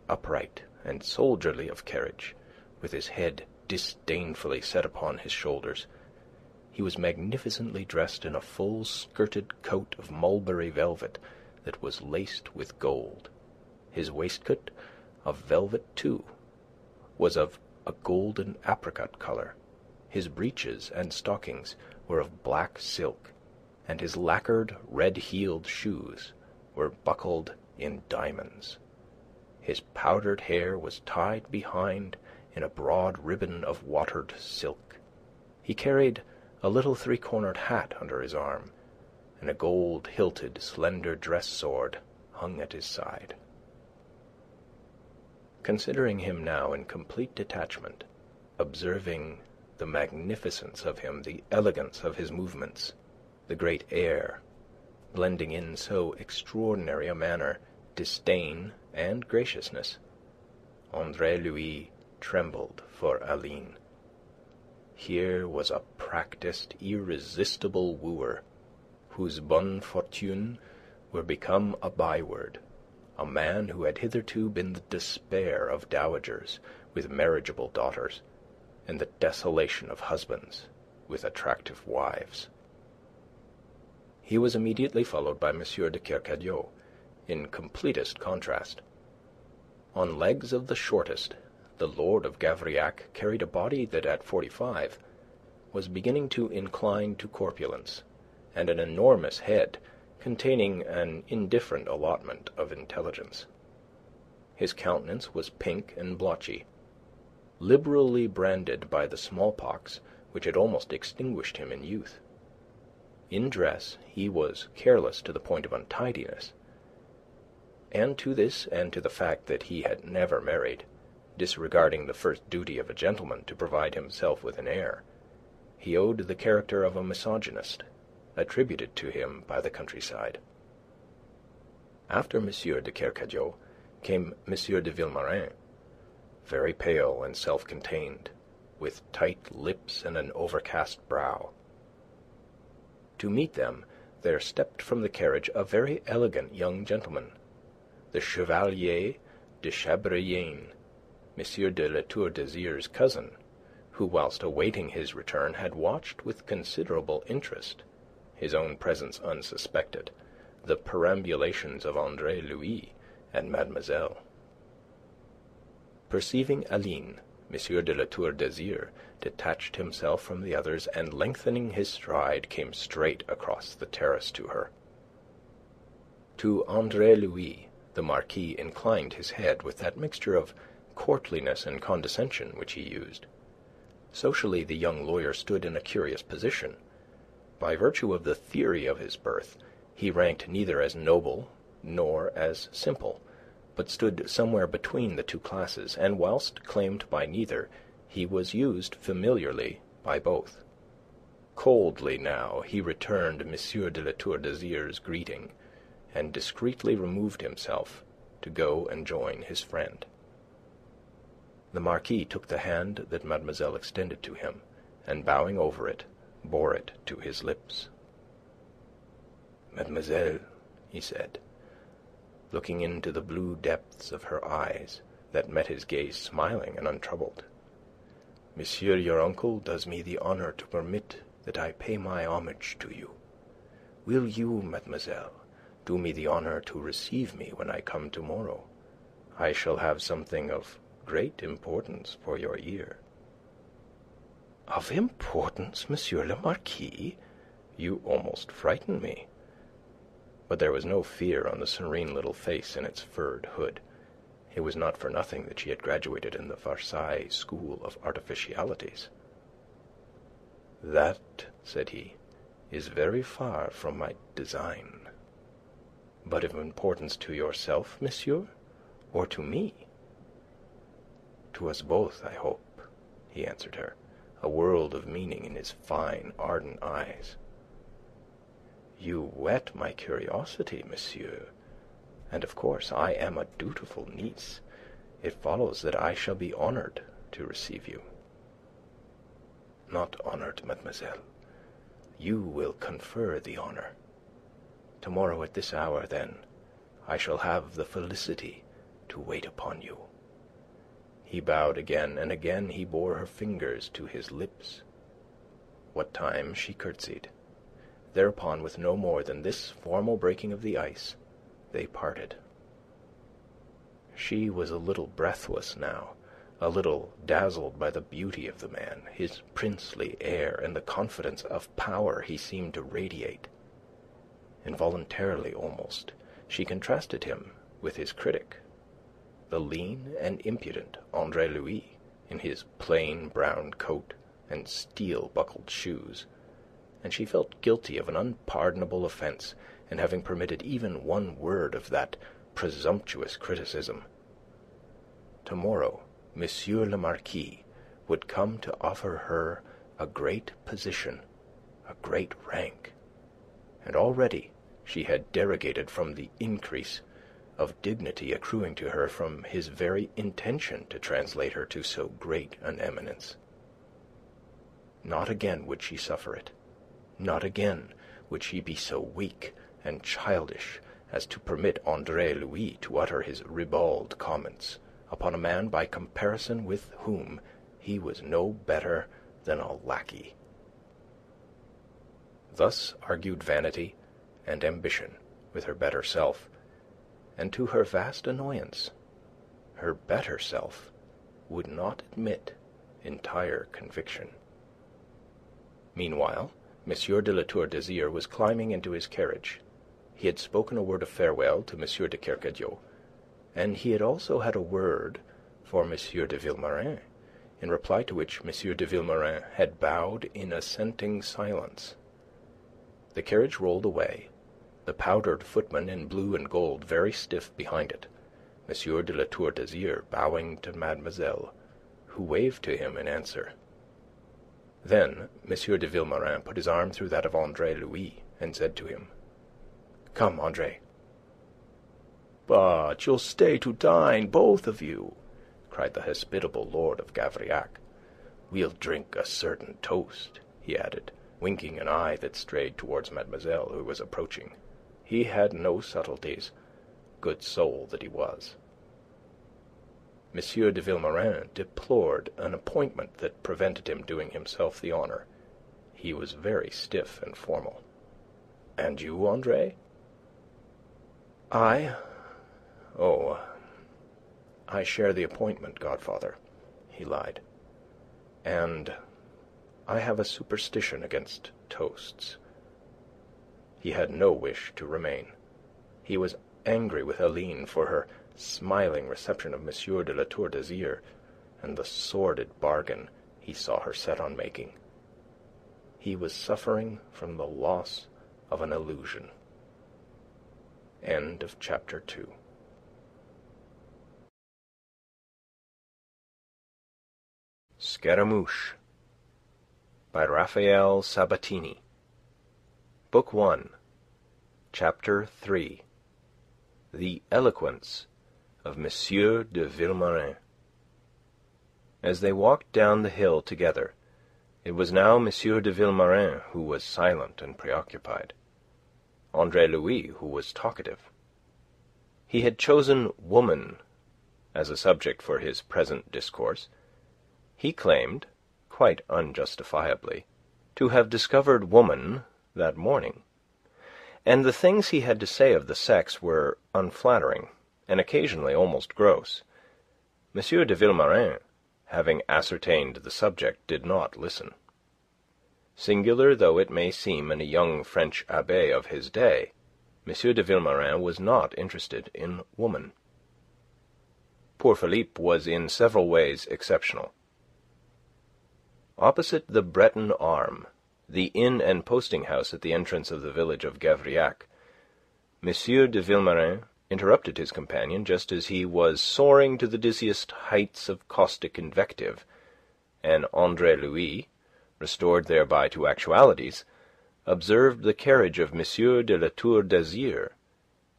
upright and soldierly of carriage, with his head disdainfully set upon his shoulders. He was magnificently dressed in a full-skirted coat of mulberry velvet that was laced with gold. His waistcoat, of velvet too, was of a golden apricot colour. His breeches and stockings were of black silk, and his lacquered, red-heeled shoes were buckled in diamonds. His powdered hair was tied behind in a broad ribbon of watered silk. He carried a little three-cornered hat under his arm, and a gold-hilted, slender dress-sword hung at his side. Considering him now in complete detachment, observing the magnificence of him, the elegance of his movements, the great air, blending in so extraordinary a manner disdain and graciousness, Andre Louis trembled for Aline. Here was a practised, irresistible wooer, whose bonne fortune were become a byword, a man who had hitherto been the despair of dowagers with marriageable daughters, and the desolation of husbands with attractive wives. He was immediately followed by M. de Kercadiou, in completest contrast. On legs of the shortest, the Lord of Gavrillac carried a body that at 45 was beginning to incline to corpulence, and an enormous head containing an indifferent allotment of intelligence. His countenance was pink and blotchy, liberally branded by the smallpox which had almost extinguished him in youth. In dress he was careless to the point of untidiness, and to this and to the fact that he had never married, disregarding the first duty of a gentleman to provide himself with an heir, he owed the character of a misogynist, attributed to him by the countryside. After M. de Kercadiou came M. de Vilmorin, very pale and self-contained, with tight lips and an overcast brow. To meet them there stepped from the carriage a very elegant young gentleman, the Chevalier de Chabrillane, M. de La Tour d'Azyr's cousin, who, whilst awaiting his return, had watched with considerable interest, his own presence unsuspected, the perambulations of Andre Louis and Mademoiselle. Perceiving Aline, M. de La Tour d'Azyr detached himself from the others and, lengthening his stride, came straight across the terrace to her. To Andre Louis the Marquis inclined his head with that mixture of courtliness and condescension which he used. Socially, the young lawyer stood in a curious position. By virtue of the theory of his birth, he ranked neither as noble nor as simple, but stood somewhere between the two classes, and whilst claimed by neither, he was used familiarly by both. Coldly now he returned M. de La Tour d'Azyr's greeting, and discreetly removed himself to go and join his friend. The Marquis took the hand that Mademoiselle extended to him, and bowing over it, bore it to his lips. "Mademoiselle," he said, looking into the blue depths of her eyes, that met his gaze smiling and untroubled, "Monsieur your uncle does me the honour to permit that I pay my homage to you. Will you, mademoiselle, do me the honour to receive me when I come tomorrow? I shall have something of great importance for your ear." "Of importance, Monsieur le Marquis? You almost frighten me." But there was no fear on the serene little face in its furred hood. It was not for nothing that she had graduated in the Versailles School of Artificialities. "That," said he, "is very far from my design." "But of importance to yourself, monsieur, or to me?" "To us both, I hope," he answered her, a world of meaning in his fine, ardent eyes. "You whet my curiosity, monsieur, and of course I am a dutiful niece. It follows that I shall be honoured to receive you." "Not honoured, mademoiselle. You will confer the honour. Tomorrow at this hour, then, I shall have the felicity to wait upon you." He bowed again, and again he bore her fingers to his lips, what time she curtsied. Thereupon, with no more than this formal breaking of the ice, they parted. She was a little breathless now, a little dazzled by the beauty of the man, his princely air, and the confidence of power he seemed to radiate. Involuntarily, almost, she contrasted him with his critic, the lean and impudent Andre Louis, in his plain brown coat and steel-buckled shoes, and she felt guilty of an unpardonable offence in having permitted even one word of that presumptuous criticism. Tomorrow, Monsieur le Marquis would come to offer her a great position, a great rank, and already she had derogated from the increase of dignity accruing to her from his very intention to translate her to so great an eminence. Not again would she suffer it. Not again would she be so weak and childish as to permit Andre Louis to utter his ribald comments upon a man by comparison with whom he was no better than a lackey. Thus argued vanity and ambition with her better self, and to her vast annoyance, her better self would not admit entire conviction. Meanwhile, M. de La Tour d'Azyr was climbing into his carriage. He had spoken a word of farewell to M. de Kercadiou, and he had also had a word for M. de Vilmorin, in reply to which M. de Vilmorin had bowed in assenting silence. The carriage rolled away, the powdered footman in blue and gold very stiff behind it, M. de La Tour d'Azyr bowing to Mademoiselle, who waved to him in answer. Then M. de Vilmorin put his arm through that of Andre Louis, and said to him, "Come, Andre." "But you'll stay to dine, both of you," cried the hospitable lord of Gavrillac. "We'll drink a certain toast," he added, winking an eye that strayed towards Mademoiselle, who was approaching. He had no subtleties, good soul that he was. M. de Vilmorin deplored an appointment that prevented him doing himself the honour. He was very stiff and formal. "And you, Andre?" "I? Oh, I share the appointment, godfather," he lied. "And I have a superstition against toasts." He had no wish to remain. He was angry with Aline for her smiling reception of M. de La Tour d'Azyr, and the sordid bargain he saw her set on making. He was suffering from the loss of an illusion. End of chapter 2. Scaramouche by Raphael Sabatini. Book 1, Chapter 3. The Eloquence of M. de Vilmorin. As they walked down the hill together, it was now M. de Vilmorin who was silent and preoccupied, Andre Louis who was talkative. He had chosen woman as a subject for his present discourse. He claimed, quite unjustifiably, to have discovered woman that morning, and the things he had to say of the sex were unflattering and occasionally almost gross. M. de Vilmorin, having ascertained the subject, did not listen. Singular though it may seem in a young French abbe of his day, M. de Vilmorin was not interested in woman. Poor Philippe was in several ways exceptional. Opposite the Breton Arme, the inn and posting-house at the entrance of the village of Gavrillac, M. de Vilmorin interrupted his companion just as he was soaring to the dizziest heights of caustic invective, and Andre Louis, restored thereby to actualities, observed the carriage of M. de La Tour d'Azyr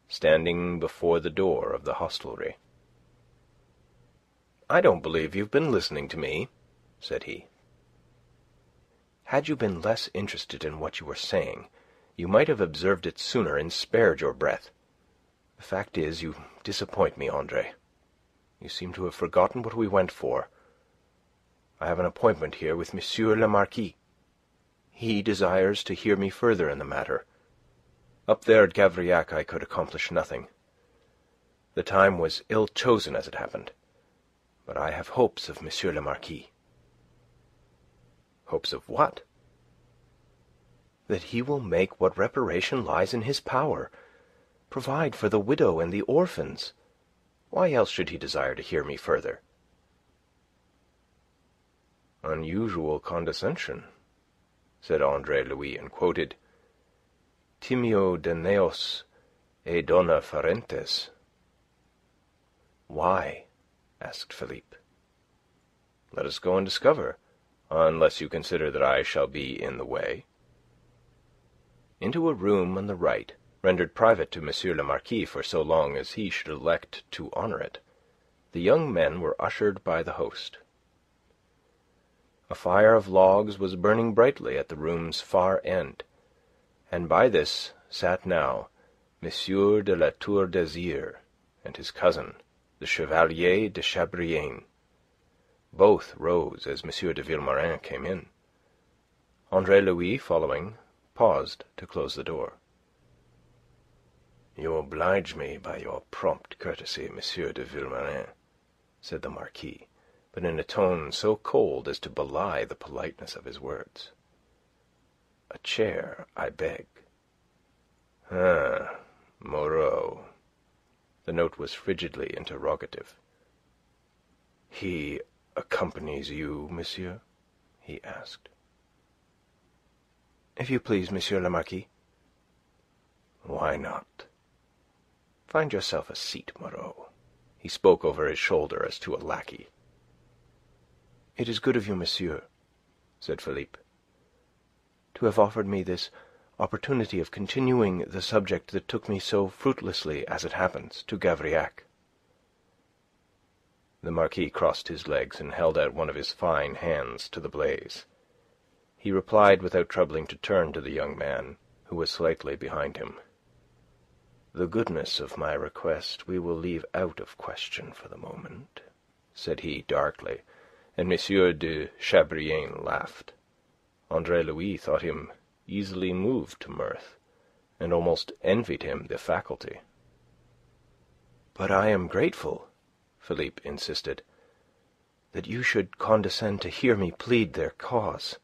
standing before the door of the hostelry. "I don't believe you've been listening to me," said he. "Had you been less interested in what you were saying, you might have observed it sooner and spared your breath. The fact is, you disappoint me, Andre. You seem to have forgotten what we went for. I have an appointment here with M. le Marquis. He desires to hear me further in the matter. Up there at Gavrillac I could accomplish nothing. The time was ill chosen as it happened. But I have hopes of M. le Marquis." "Hopes of what?" "That he will make what reparation lies in his power. Provide for the widow and the orphans. Why else should he desire to hear me further?" "Unusual condescension," said Andre Louis, and quoted, "Timeo Danaos e dona ferentes." "Why?" asked Philippe. "Let us go and discover, unless you consider that I shall be in the way." Into a room on the right, rendered private to M. le Marquis for so long as he should elect to honour it, the young men were ushered by the host. A fire of logs was burning brightly at the room's far end, and by this sat now M. de La Tour d'Azyr and his cousin, the Chevalier de Chabrillane. Both rose as M. de Vilmorin came in. Andre Louis, following, paused to close the door. "You oblige me by your prompt courtesy, M. de Vilmorin," said the Marquis, but in a tone so cold as to belie the politeness of his words. "A chair, I beg." "Ah, Moreau." The note was frigidly interrogative. "He accompanies you, monsieur?" he asked. "If you please, Monsieur le Marquis." "Why not? Find yourself a seat, Moreau." He spoke over his shoulder as to a lackey. "It is good of you, monsieur," said Philippe, "to have offered me this opportunity of continuing the subject that took me so fruitlessly, as it happens, to Gavrillac." The Marquis crossed his legs and held out one of his fine hands to the blaze. He replied without troubling to turn to the young man, who was slightly behind him. "The goodness of my request we will leave out of question for the moment," said he darkly, and M. de Chabrillane laughed. Andre Louis thought him easily moved to mirth, and almost envied him the faculty. "But I am grateful," Philippe insisted, "that you should condescend to hear me plead their cause."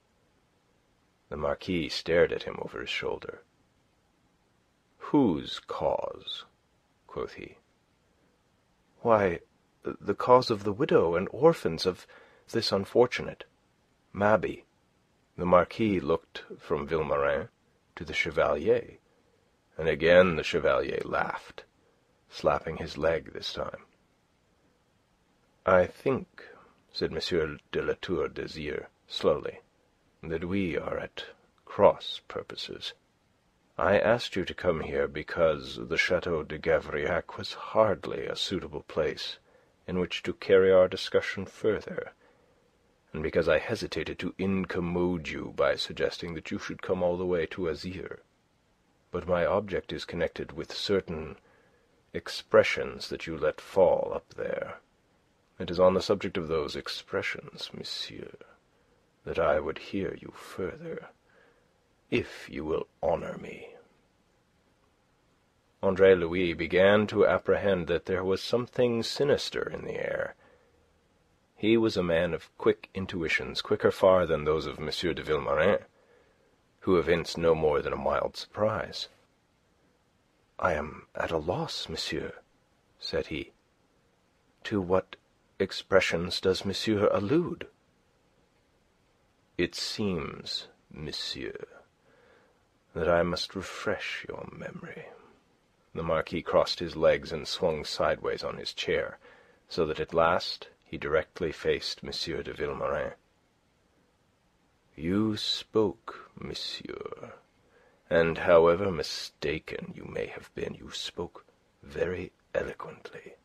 The Marquis stared at him over his shoulder. "Whose cause?" quoth he. "Why, the cause of the widow and orphans of this unfortunate Mabey." The Marquis looked from Vilmorin to the Chevalier, and again the Chevalier laughed, slapping his leg this time. "I think," said M. de La Tour d'Azyr slowly, "that we are at cross purposes. I asked you to come here because the Chateau de Gavrillac was hardly a suitable place in which to carry our discussion further, and because I hesitated to incommode you by suggesting that you should come all the way to Azyr. But my object is connected with certain expressions that you let fall up there. It is on the subject of those expressions, monsieur, that I would hear you further, if you will honour me." Andre Louis began to apprehend that there was something sinister in the air. He was a man of quick intuitions, quicker far than those of M. de Vilmorin, who evinced no more than a mild surprise. "I am at a loss, monsieur," said he. "To what expressions does monsieur allude?" "It seems, monsieur, that I must refresh your memory." The Marquis crossed his legs and swung sideways on his chair, so that at last he directly faced M. de Vilmorin. "You spoke, monsieur, and however mistaken you may have been, you spoke very eloquently.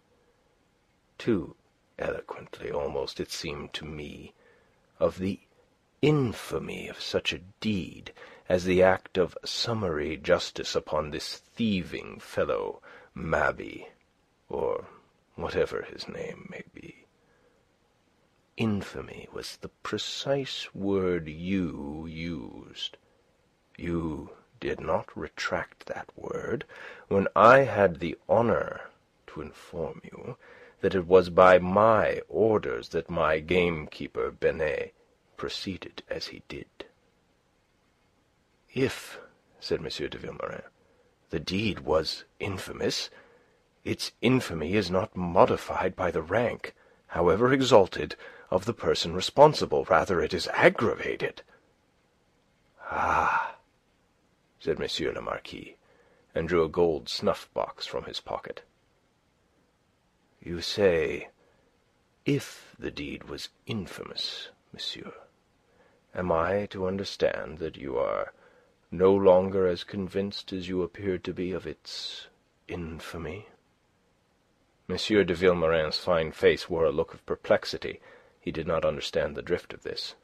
Too eloquently, almost, it seemed to me, of the infamy of such a deed as the act of summary justice upon this thieving fellow Mabey, or whatever his name may be. Infamy was the precise word you used. You did not retract that word when I had the honour to inform you that it was by my orders that my gamekeeper Binet proceeded as he did." "If," said M. de Vilmorin, "the deed was infamous, its infamy is not modified by the rank, however exalted, of the person responsible. Rather, it is aggravated." "Ah!" said M. le Marquis, and drew a gold snuff-box from his pocket. "You say, if the deed was infamous, monsieur. Am I to understand that you are no longer as convinced as you appeared to be of its infamy?" M. de Vilmorin's fine face wore a look of perplexity. He did not understand the drift of this.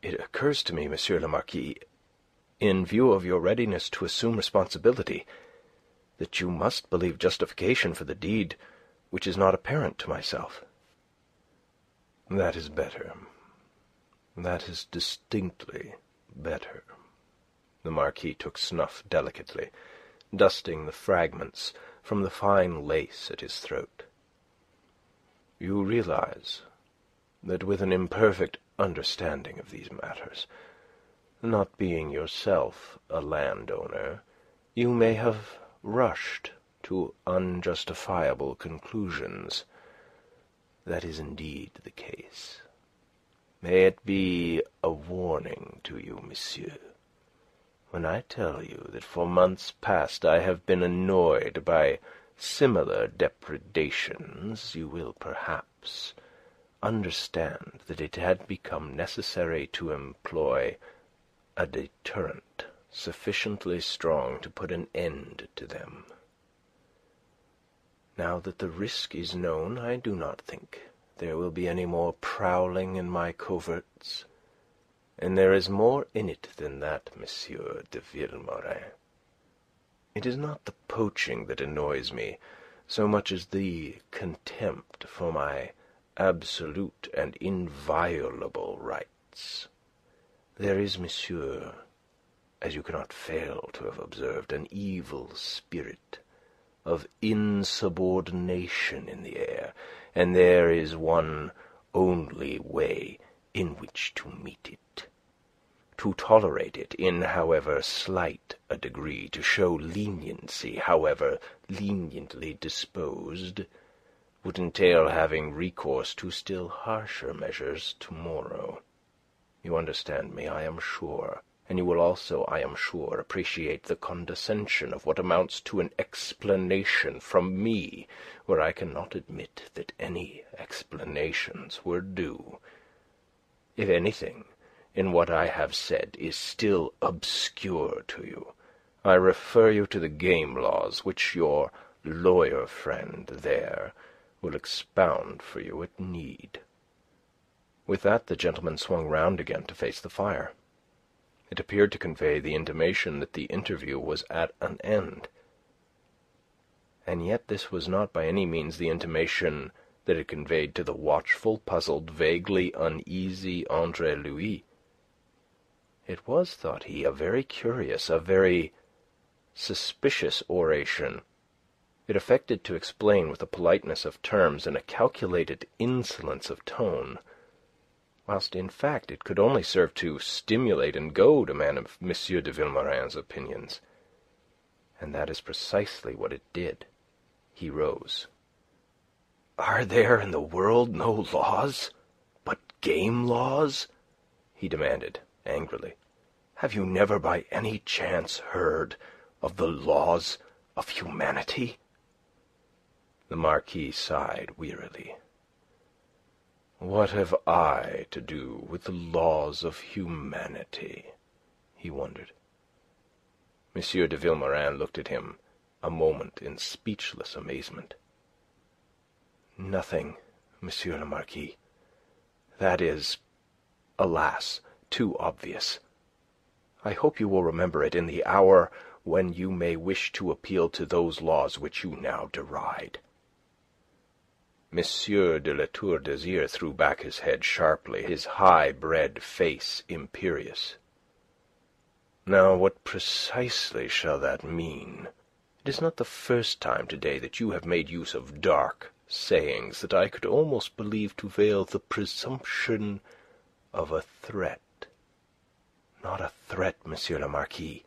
"It occurs to me, M. le Marquis, in view of your readiness to assume responsibility, that you must believe justification for the deed which is not apparent to myself." "That is better. That is distinctly better." The Marquis took snuff delicately, dusting the fragments from the fine lace at his throat. "You realize that with an imperfect understanding of these matters, not being yourself a landowner, you may have rushed to unjustifiable conclusions. That is indeed the case. May it be a warning to you, monsieur, when I tell you that for months past I have been annoyed by similar depredations. You will perhaps understand that it had become necessary to employ a deterrent sufficiently strong to put an end to them. Now that the risk is known, I do not think there will be any more prowling in my coverts, and there is more in it than that, Monsieur de Vilmorin. It is not the poaching that annoys me so much as the contempt for my absolute and inviolable rights. There is, monsieur, as you cannot fail to have observed, an evil spirit of insubordination in the air, and there is one only way in which to meet it. To tolerate it in however slight a degree, to show leniency, however leniently disposed, would entail having recourse to still harsher measures tomorrow. You understand me, I am sure, and you will also, I am sure, appreciate the condescension of what amounts to an explanation from me, where I cannot admit that any explanations were due. If anything in what I have said is still obscure to you, I refer you to the game laws, which your lawyer friend there will expound for you at need." With that the gentleman swung round again to face the fire. It appeared to convey the intimation that the interview was at an end. And yet this was not by any means the intimation that it conveyed to the watchful, puzzled, vaguely uneasy Andre Louis. It was, thought he, a very curious, a very suspicious oration. It affected to explain with a politeness of terms and a calculated insolence of tone, whilst in fact it could only serve to stimulate and goad a man of M. de Vilmorin's opinions. And that is precisely what it did. He rose. "Are there in the world no laws but game laws?" he demanded, angrily. "Have you never by any chance heard of the laws of humanity?" The Marquis sighed wearily. "What have I to do with the laws of humanity?" he wondered. M. de Vilmorin looked at him a moment in speechless amazement. "Nothing, Monsieur le Marquis. That is, alas, too obvious. I hope you will remember it in the hour when you may wish to appeal to those laws which you now deride." M. de La Tour d'Azyr threw back his head sharply, his high-bred face imperious. "Now, what precisely shall that mean? It is not the first time today that you have made use of dark sayings that I could almost believe to veil the presumption of a threat." "Not a threat, Monsieur le Marquis.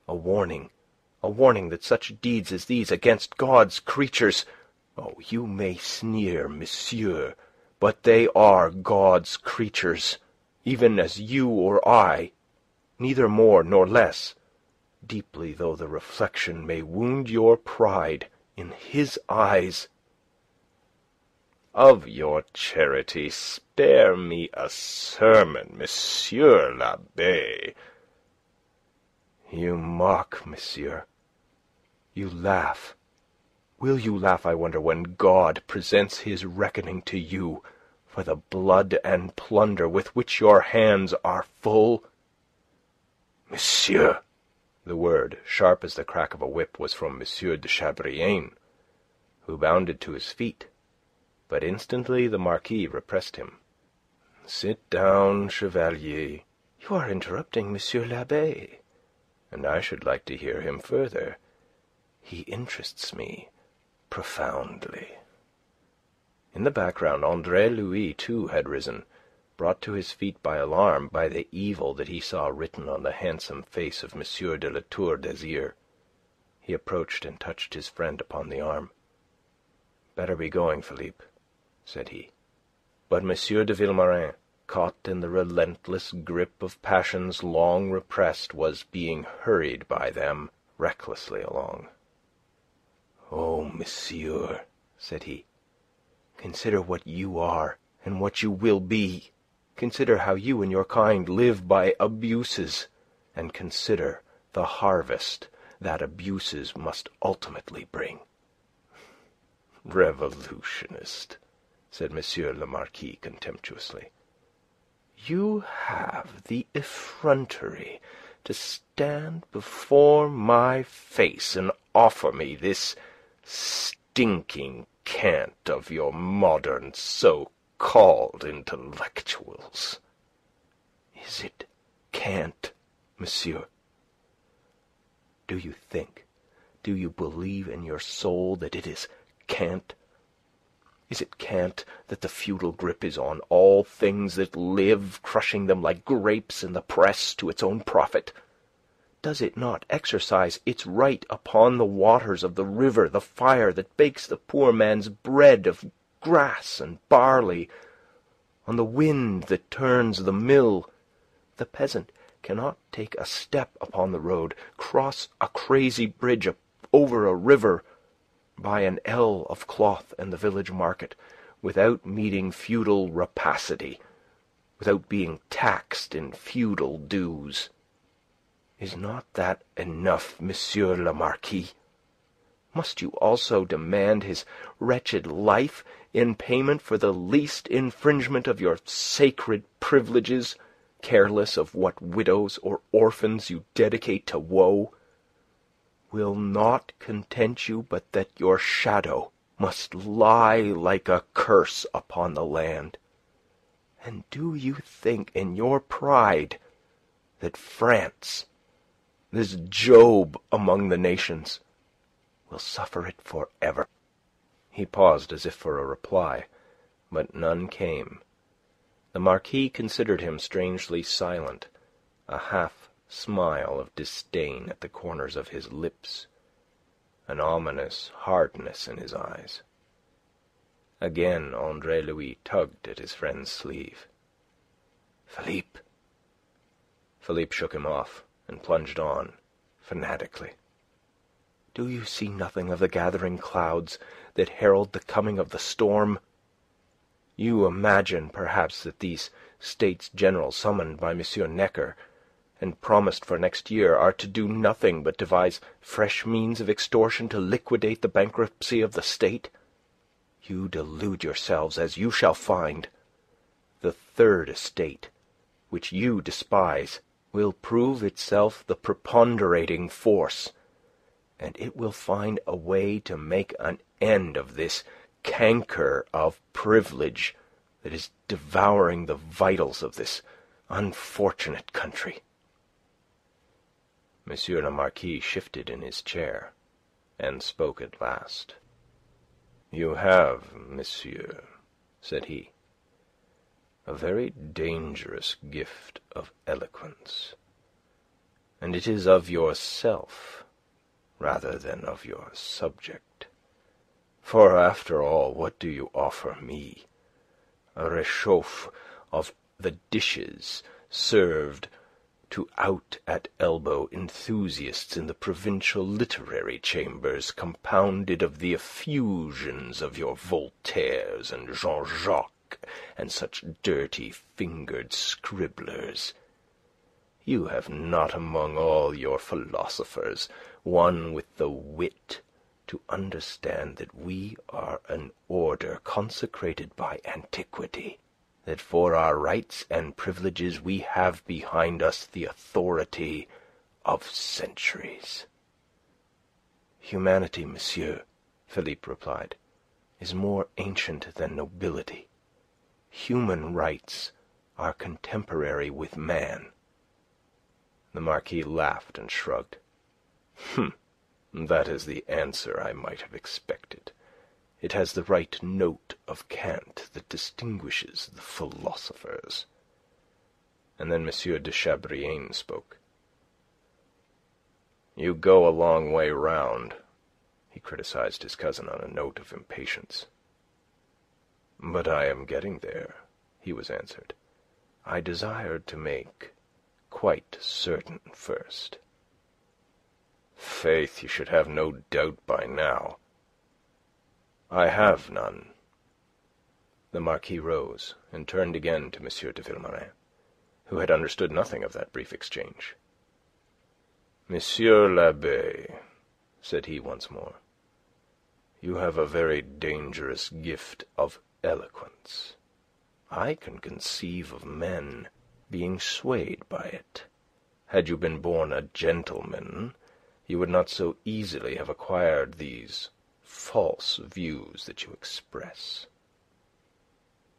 A warning that such deeds as these against God's creatures... Oh, you may sneer, monsieur, but they are God's creatures, even as you or I, neither more nor less, deeply though the reflection may wound your pride in his eyes. Of your charity, spare me a sermon, Monsieur l'Abbé." "You mock, monsieur. You laugh. Will you laugh, I wonder, when God presents his reckoning to you for the blood and plunder with which your hands are full?" "Monsieur!" The word, sharp as the crack of a whip, was from M. de Chabrillane, who bounded to his feet, but instantly the Marquis repressed him. "Sit down, Chevalier. You are interrupting Monsieur l'Abbé, and I should like to hear him further. He interests me profoundly." In the background, Andre Louis, too, had risen, brought to his feet by alarm by the evil that he saw written on the handsome face of M. de La Tour d'Azyr. He approached and touched his friend upon the arm. "Better be going, Philippe," said he. But M. de Vilmorin, caught in the relentless grip of passions long repressed, was being hurried by them recklessly along. "Oh, monsieur," said he, "consider what you are and what you will be. Consider how you and your kind live by abuses, and consider the harvest that abuses must ultimately bring." "Revolutionist," said M. le Marquis contemptuously. "You have the effrontery to stand before my face and offer me this stinking cant of your modern so-called intellectuals." "Is it cant, monsieur? Do you believe in your soul that it is cant? Is it cant that the feudal grip is on all things that live, crushing them like grapes in the press to its own profit? Does it not exercise its right upon the waters of the river, the fire that bakes the poor man's bread of grass and barley, on the wind that turns the mill? The peasant cannot take a step upon the road, cross a crazy bridge over a river, buy an ell of cloth in the village market, without meeting feudal rapacity, without being taxed in feudal dues. Is not that enough, Monsieur le Marquis? Must you also demand his wretched life in payment for the least infringement of your sacred privileges, careless of what widows or orphans you dedicate to woe? Will not content you but that your shadow must lie like a curse upon the land? And do you think in your pride that France, this Job among the nations, will suffer it forever?" He paused as if for a reply, but none came. The Marquis considered him strangely silent, a half-smile of disdain at the corners of his lips, an ominous hardness in his eyes. Again Andre Louis tugged at his friend's sleeve. "Philippe!" Philippe shook him off, and plunged on, fanatically. "Do you see nothing of the gathering clouds that herald the coming of the storm? You imagine, perhaps, that these States General summoned by M. Necker and promised for next year are to do nothing but devise fresh means of extortion to liquidate the bankruptcy of the state? You delude yourselves, as you shall find. The Third Estate, which you despise, will prove itself the preponderating force, and it will find a way to make an end of this canker of privilege that is devouring the vitals of this unfortunate country." M. le Marquis shifted in his chair, and spoke at last. "You have, monsieur," said he, "a very dangerous gift of eloquence, and it is of yourself rather than of your subject. For, after all, what do you offer me? A réchauffe of the dishes served to out-at-elbow enthusiasts in the provincial literary chambers, compounded of the effusions of your Voltaires and Jean-Jacques and such dirty-fingered scribblers. You have not among all your philosophers one with the wit to understand that we are an order consecrated by antiquity, that for our rights and privileges we have behind us the authority of centuries." "Humanity, monsieur," Philippe replied, "is more ancient than nobility. Human rights are contemporary with man." The Marquis laughed and shrugged. "That is the answer I might have expected. It has the right note of cant that distinguishes the philosophers." And then M. de Chabrillane spoke. "You go a long way round," he criticized his cousin on a note of impatience. "But I am getting there," he was answered. "I desired to make quite certain first." "Faith, you should have no doubt by now." "I have none." The Marquis rose, and turned again to M. de Vilmorin, who had understood nothing of that brief exchange. "Monsieur l'Abbé," said he once more, "you have a very dangerous gift of eloquence. I can conceive of men being swayed by it. Had you been born a gentleman, you would not so easily have acquired these false views that you express."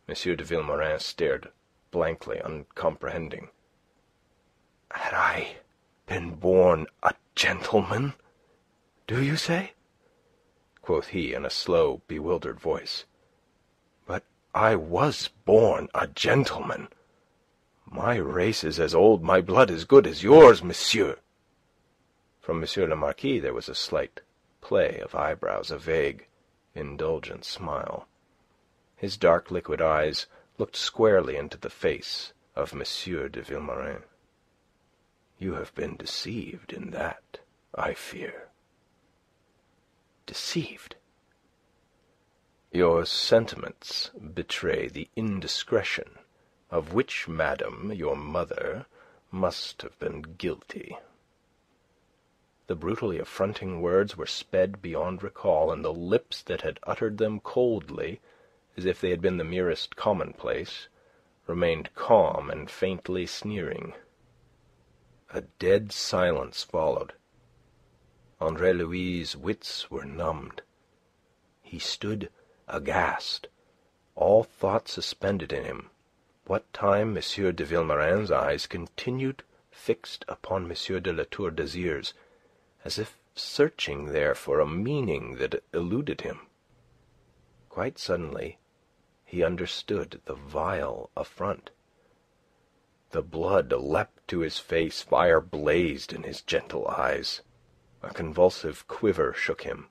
M. de Vilmorin stared blankly, uncomprehending. "Had I been born a gentleman, do you say?" quoth he in a slow, bewildered voice. "But I was born a gentleman. My race is as old, my blood as good as yours, monsieur." From M. le Marquis there was a slight play of eyebrows, a vague, indulgent smile. His dark liquid eyes looked squarely into the face of M. de Vilmorin. "You have been deceived in that, I fear." "Deceived?" "Your sentiments betray the indiscretion of which, madame, your mother must have been guilty." The brutally affronting words were sped beyond recall, and the lips that had uttered them coldly, as if they had been the merest commonplace, remained calm and faintly sneering. A dead silence followed. Andre Louis' wits were numbed. He stood aghast, all thought suspended in him, what time M. de Vilmorin's eyes continued fixed upon M. de La Tour d'Azyr's, as if searching there for a meaning that eluded him. Quite suddenly he understood the vile affront. The blood leapt to his face, fire blazed in his gentle eyes. A convulsive quiver shook him.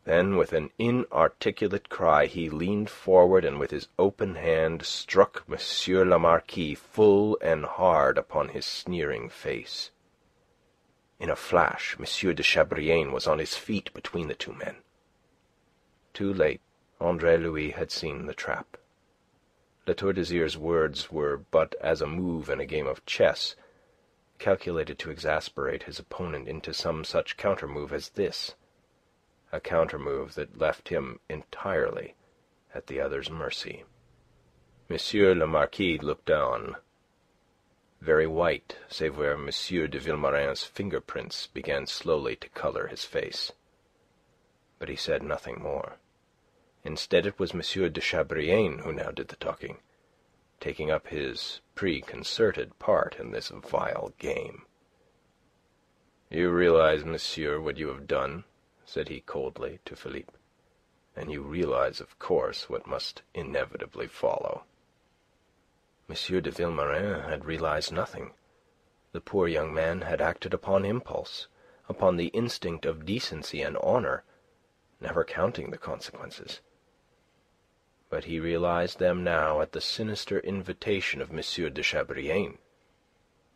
Then, with an inarticulate cry, he leaned forward and with his open hand struck M. le Marquis full and hard upon his sneering face. In a flash, M. de Chabrillane was on his feet between the two men. Too late, Andre Louis had seen the trap. La Tour d'Azyr's words were but as a move in a game of chess, calculated to exasperate his opponent into some such countermove as this, a countermove that left him entirely at the other's mercy. M. le Marquis looked on, very white, save where M. de Vilmorin's fingerprints began slowly to colour his face. But he said nothing more. Instead, it was M. de Chabrillane who now did the talking, taking up his preconcerted part in this vile game. "You realize, monsieur, what you have done," said he coldly to Philippe. "And you realize, of course, what must inevitably follow." M. de Vilmorin had realized nothing. The poor young man had acted upon impulse, upon the instinct of decency and honour, never counting the consequences. But he realized them now at the sinister invitation of M. de Chabrillane,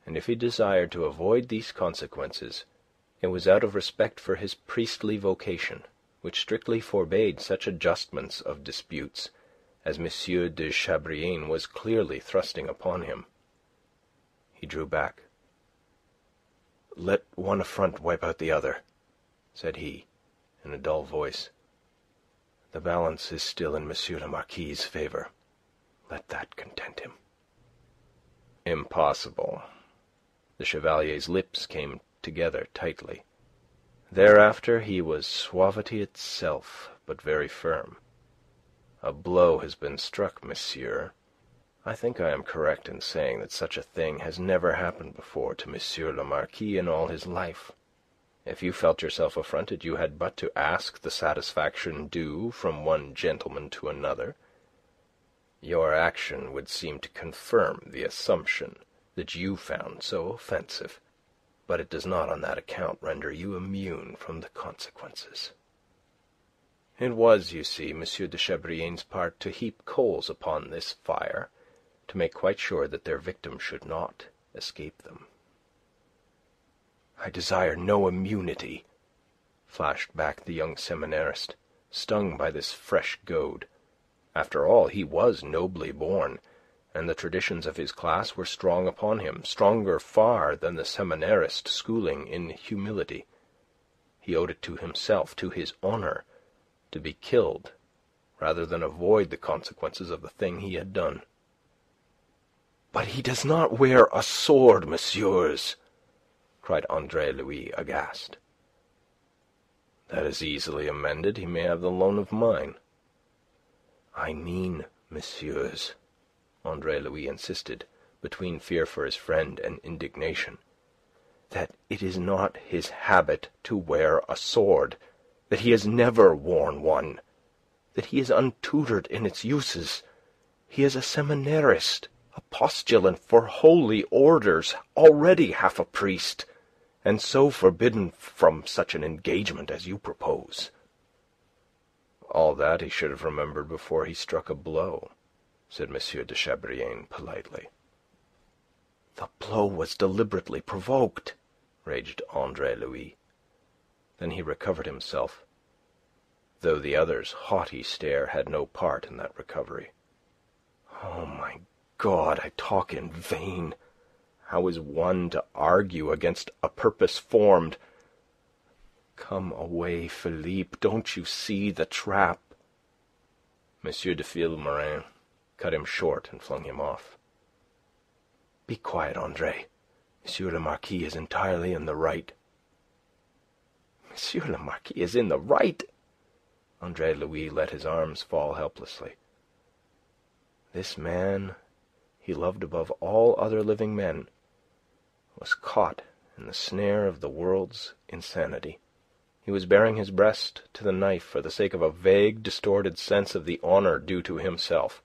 and if he desired to avoid these consequences, it was out of respect for his priestly vocation, which strictly forbade such adjustments of disputes as M. de Chabrillane was clearly thrusting upon him. He drew back. "Let one affront wipe out the other," said he, in a dull voice. "The balance is still in M. le Marquis' favour. Let that content him." "Impossible." The Chevalier's lips came together tightly. Thereafter he was suavity itself, but very firm. "A blow has been struck, monsieur. I think I am correct in saying that such a thing has never happened before to M. le Marquis in all his life. If you felt yourself affronted, you had but to ask the satisfaction due from one gentleman to another. Your action would seem to confirm the assumption that you found so offensive. but it does not on that account render you immune from the consequences. It was, you see, M. de Chabrillane's part to heap coals upon this fire, to make quite sure that their victim should not escape them. "I desire no immunity," flashed back the young seminarist, stung by this fresh goad. After all, he was nobly born, and the traditions of his class were strong upon him, stronger far than the seminarist schooling in humility. He owed it to himself, to his honour, to be killed rather than avoid the consequences of the thing he had done. "But he does not wear a sword, messieurs!" cried Andre Louis, aghast. "That is easily amended. He may have the loan of mine." "I mean, messieurs," Andre Louis insisted, between fear for his friend and indignation, "that it is not his habit to wear a sword, that he has never worn one, that he is untutored in its uses. He is a seminarist, a postulant for holy orders, already half a priest, and so forbidden from such an engagement as you propose." "All that he should have remembered before he struck a blow," said M. de Chabrillane politely. "The blow was deliberately provoked," raged Andre Louis. Then he recovered himself, though the other's haughty stare had no part in that recovery. "Oh, my God, I talk in vain. How is one to argue against a purpose formed? Come away, Philippe. Don't you see the trap?" M. de Vilmorin cut him short and flung him off. "Be quiet, Andre. Monsieur le Marquis is entirely in the right." "Monsieur le Marquis is in the right!" Andre Louis let his arms fall helplessly. This man he loved above all other living men was caught in the snare of the world's insanity. He was baring his breast to the knife for the sake of a vague, distorted sense of the honour due to himself.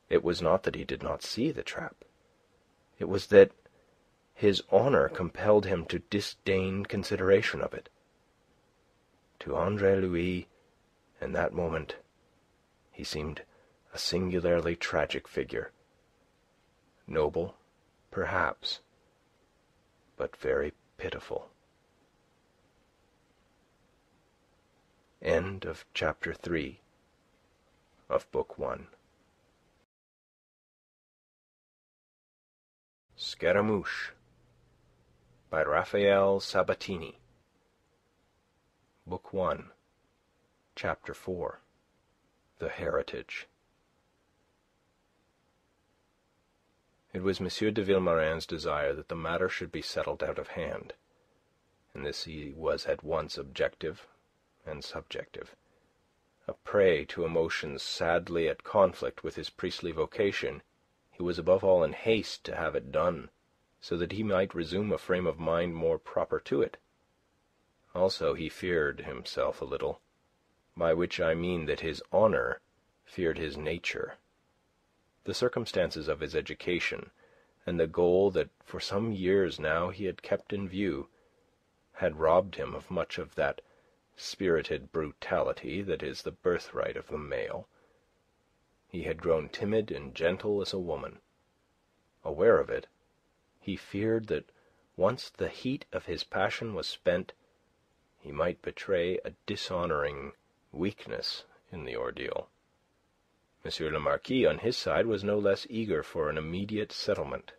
It was not that he did not see the trap. It was that his honour compelled him to disdain consideration of it. To Andre Louis, in that moment, he seemed a singularly tragic figure. Noble, perhaps, but very pitiful. End of Chapter 3 of Book 1. Scaramouche by Raphael Sabatini. Book 1, Chapter 4. The Heritage. It was M. de Vilmorin's desire that the matter should be settled out of hand. In this he was at once objective and subjective. A prey to emotions sadly at conflict with his priestly vocation, he was above all in haste to have it done, so that he might resume a frame of mind more proper to it. Also he feared himself a little, by which I mean that his honour feared his nature. The circumstances of his education, and the goal that for some years now he had kept in view, had robbed him of much of that spirited brutality that is the birthright of the male. He had grown timid and gentle as a woman. Aware of it, he feared that once the heat of his passion was spent, he might betray a dishonouring weakness in the ordeal. M. le Marquis, on his side, was no less eager for an immediate settlement,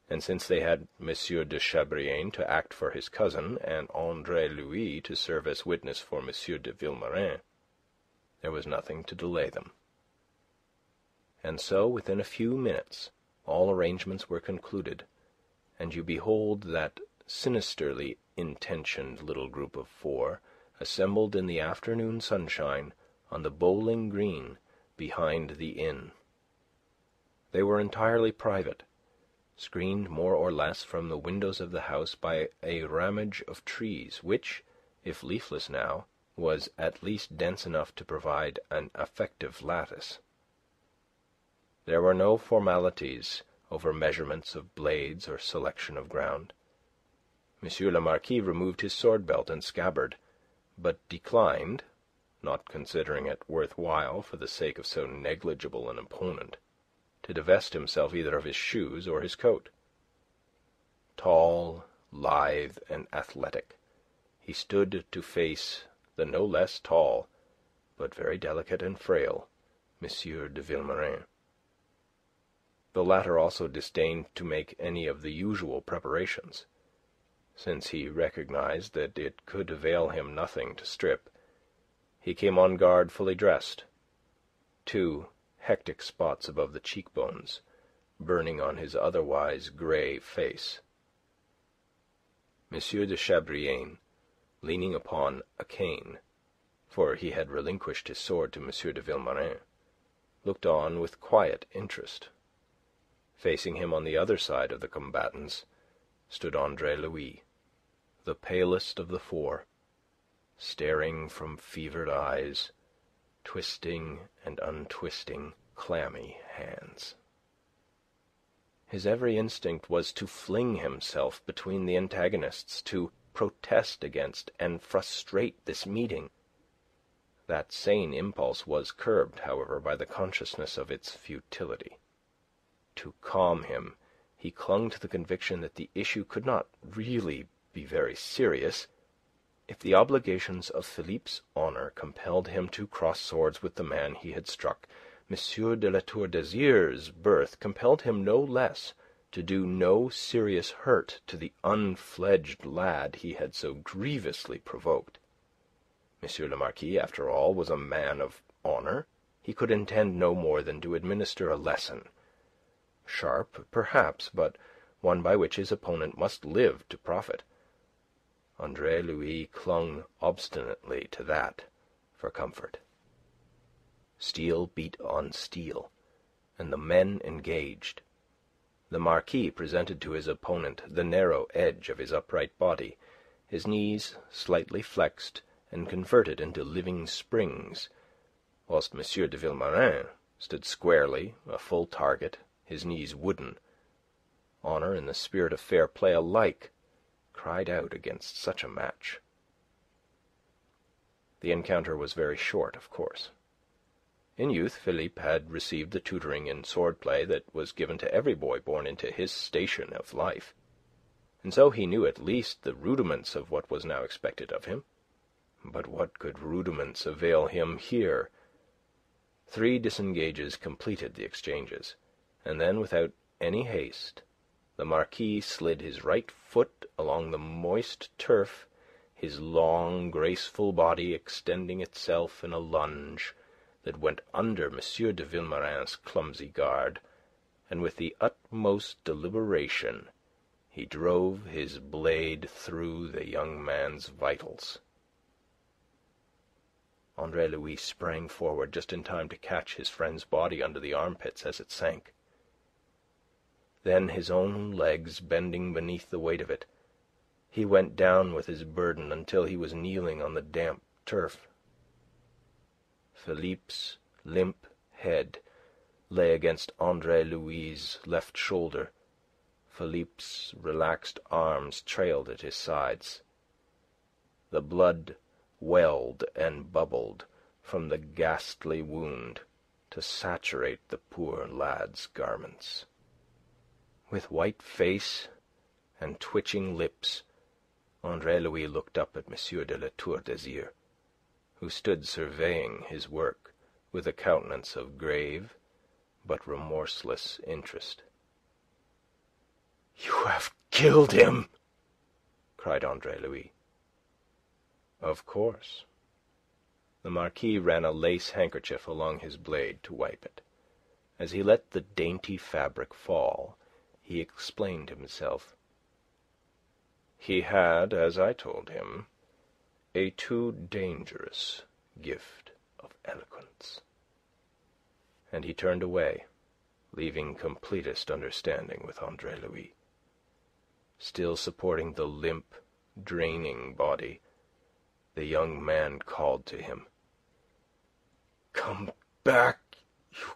and since they had M. de Chabrillane to act for his cousin, and Andre Louis to serve as witness for M. de Vilmorin, there was nothing to delay them. And so, within a few minutes, all arrangements were concluded, and you behold that sinisterly intentioned little group of four assembled in the afternoon sunshine on the bowling green behind the inn. They were entirely private, screened more or less from the windows of the house by a ramage of trees which, if leafless now, was at least dense enough to provide an effective lattice. There were no formalities over measurements of blades or selection of ground. M. le Marquis removed his sword-belt and scabbard, but declined, not considering it worth while for the sake of so negligible an opponent, to divest himself either of his shoes or his coat. Tall, lithe, and athletic, he stood to face the no less tall, but very delicate and frail, M. de Vilmorin. The latter also disdained to make any of the usual preparations. Since he recognized that it could avail him nothing to strip, he came on guard fully dressed, 2 hectic spots above the cheekbones burning on his otherwise grey face. M. de Chabrillane, leaning upon a cane, for he had relinquished his sword to M. de Vilmorin, looked on with quiet interest. Facing him on the other side of the combatants stood Andre Louis, the palest of the four, staring from fevered eyes, twisting and untwisting clammy hands. His every instinct was to fling himself between the antagonists, to protest against and frustrate this meeting. That sane impulse was curbed, however, by the consciousness of its futility. To calm him, he clung to the conviction that the issue could not really be very serious. If the obligations of Philippe's honour compelled him to cross swords with the man he had struck, M. de La Tour d'Azyr's birth compelled him no less to do no serious hurt to the unfledged lad he had so grievously provoked. M. le Marquis, after all, was a man of honour. He could intend no more than to administer a lesson, sharp, perhaps, but one by which his opponent must live to profit. Andre Louis clung obstinately to that for comfort. Steel beat on steel, and the men engaged. The Marquis presented to his opponent the narrow edge of his upright body, his knees slightly flexed and converted into living springs, whilst M. de Vilmorin stood squarely, a full target, his knees wooden. Honour and the spirit of fair play alike cried out against such a match. The encounter was very short, of course. In youth, Philippe had received the tutoring in sword-play that was given to every boy born into his station of life, and so he knew at least the rudiments of what was now expected of him. But what could rudiments avail him here? 3 disengages completed the exchanges, and then, without any haste, the Marquis slid his right foot along the moist turf, his long, graceful body extending itself in a lunge that went under M. de Vilmorin's clumsy guard, and with the utmost deliberation he drove his blade through the young man's vitals. Andre Louis sprang forward just in time to catch his friend's body under the armpits as it sank. Then, his own legs bending beneath the weight of it, he went down with his burden until he was kneeling on the damp turf. Philippe's limp head lay against Andre Louis's left shoulder. Philippe's relaxed arms trailed at his sides. The blood welled and bubbled from the ghastly wound to saturate the poor lad's garments. With white face and twitching lips, Andre Louis looked up at M. de La Tour d'Azyr, who stood surveying his work with a countenance of grave but remorseless interest. "You have killed him!" cried Andre Louis. "Of course." The Marquis ran a lace handkerchief along his blade to wipe it. As he let the dainty fabric fall, he explained himself. "He had, as I told him, a too dangerous gift of eloquence." And he turned away, leaving completest understanding with Andre Louis. Still supporting the limp, draining body, the young man called to him. "Come back, you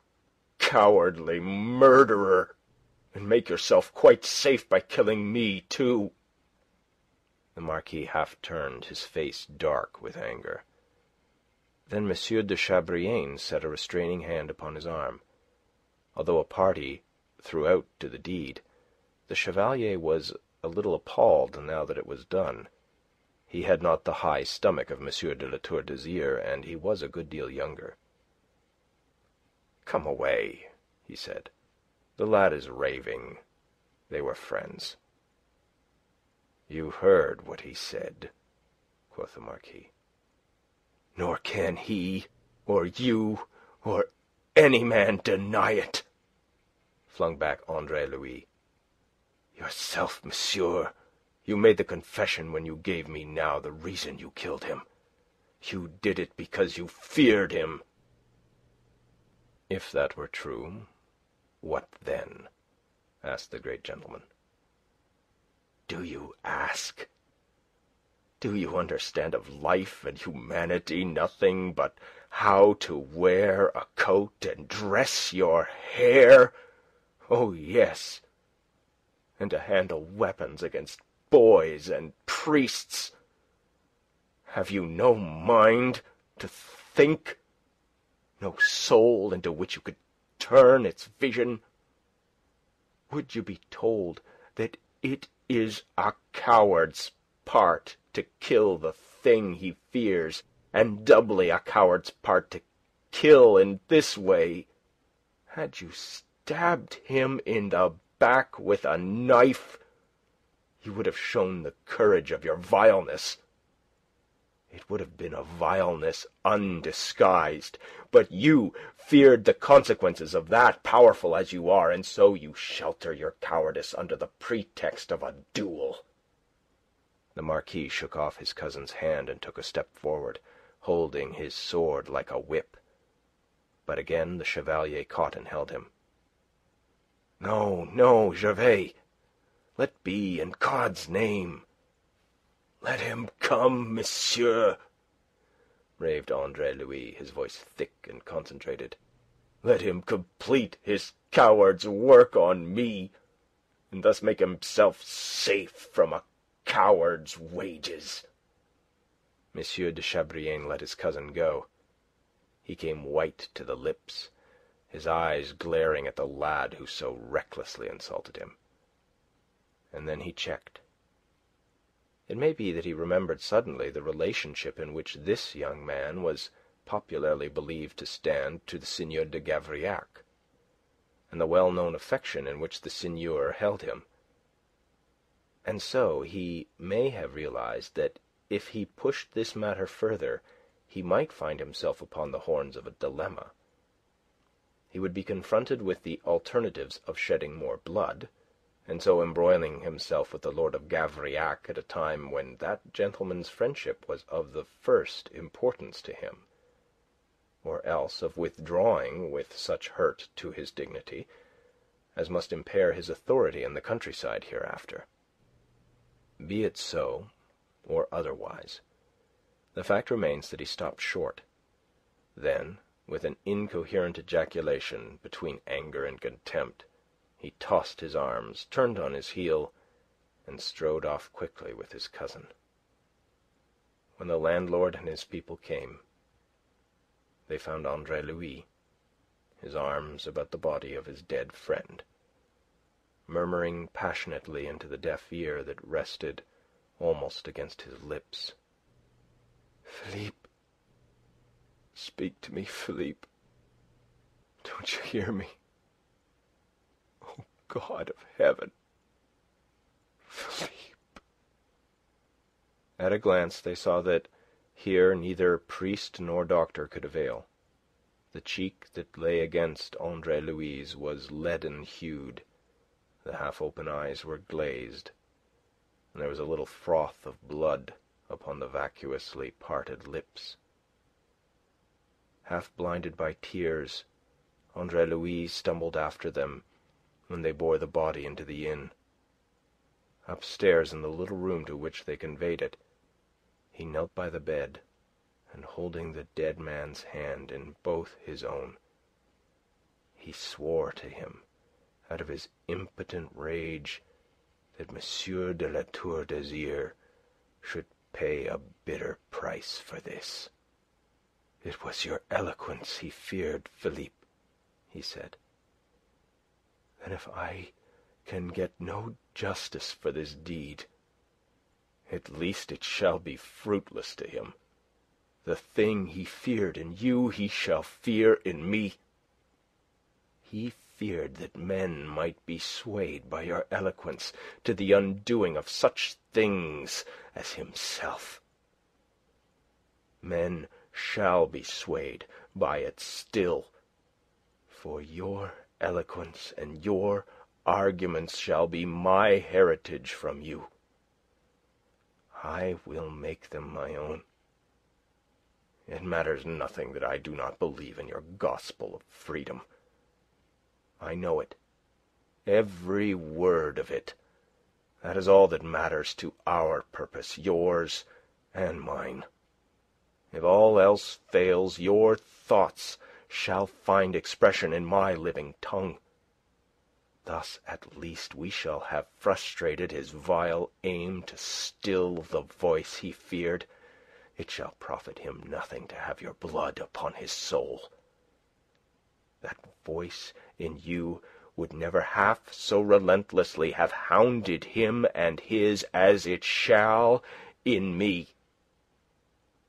cowardly murderer, and make yourself quite safe by killing me, too." The Marquis half turned, his face dark with anger. Then M. de Chabrillane set a restraining hand upon his arm. Although a party throughout to the deed, the Chevalier was a little appalled now that it was done. He had not the high stomach of M. de La Tour d'Azyr, and he was a good deal younger. "Come away," he said. "The lad is raving. They were friends." "You heard what he said," quoth the Marquis. "Nor can he, or you, or any man deny it," flung back Andre Louis. "Yourself, monsieur, you made the confession when you gave me now the reason you killed him. You did it because you feared him." "If that were true, what then?" asked the great gentleman. "Do you ask? Do you understand of life and humanity nothing but how to wear a coat and dress your hair? Oh, yes, and to handle weapons against boys and priests? Have you no mind to think? No soul into which you could turn its vision? Would you be told that it is a coward's part to kill the thing he fears, and doubly a coward's part to kill in this way? Had you stabbed him in the back with a knife, you would have shown the courage of your vileness. It would have been a vileness undisguised. But you feared the consequences of that, powerful as you are, and so you shelter your cowardice under the pretext of a duel." The Marquis shook off his cousin's hand and took a step forward, holding his sword like a whip. But again the Chevalier caught and held him. "No, no, Gervais! Let be, in God's name! Let him come, monsieur!" raved Andre Louis, his voice thick and concentrated. "Let him complete his coward's work on me, and thus make himself safe from a coward's wages." M. de Chabrillane let his cousin go. He came white to the lips, his eyes glaring at the lad who so recklessly insulted him. And then he checked. It may be that he remembered suddenly the relationship in which this young man was popularly believed to stand to the Seigneur de Gavrillac, and the well-known affection in which the seigneur held him. And so he may have realized that if he pushed this matter further, he might find himself upon the horns of a dilemma. He would be confronted with the alternatives of shedding more blood, and so embroiling himself with the Lord of Gavrillac at a time when that gentleman's friendship was of the first importance to him, or else of withdrawing with such hurt to his dignity as must impair his authority in the countryside hereafter. Be it so, or otherwise, the fact remains that he stopped short. Then, with an incoherent ejaculation between anger and contempt, he tossed his arms, turned on his heel, and strode off quickly with his cousin. When the landlord and his people came, they found Andre Louis, his arms about the body of his dead friend, murmuring passionately into the deaf ear that rested almost against his lips. "Philippe! Speak to me, Philippe! Don't you hear me? Oh, God of heaven! Philippe!" At a glance they saw that here neither priest nor doctor could avail. The cheek that lay against Andre Louis' was leaden-hued, the half-open eyes were glazed, and there was a little froth of blood upon the vacuously parted lips. Half blinded by tears, Andre Louis stumbled after them when they bore the body into the inn. Upstairs in the little room to which they conveyed it, he knelt by the bed, and holding the dead man's hand in both his own, he swore to him, out of his impotent rage, that M. de La Tour d'Azyr should pay a bitter price for this. It was your eloquence he feared, Philippe, he said. Then if I can get no justice for this deed, at least it shall be fruitless to him. The thing he feared in you he shall fear in me. He feared that men might be swayed by your eloquence to the undoing of such things as himself. Men shall be swayed by it still, for your eloquence and your arguments shall be my heritage from you. I will make them my own. It matters nothing that I do not believe in your gospel of freedom. I know it, every word of it. That is all that matters to our purpose, yours and mine. If all else fails, your thoughts shall find expression in my living tongue. Thus at least we shall have frustrated his vile aim to still the voice he feared. It shall profit him nothing to have your blood upon his soul. That voice in you would never half so relentlessly have hounded him and his as it shall in me,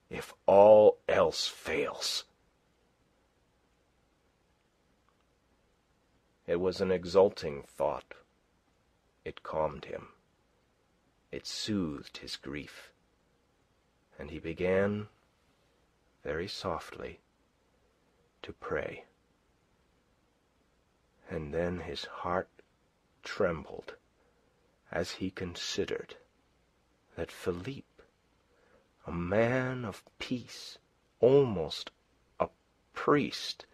if all else fails. It was an exulting thought. It calmed him. It soothed his grief. And he began, very softly, to pray. And then his heart trembled as he considered that Philippe, a man of peace, almost a priest,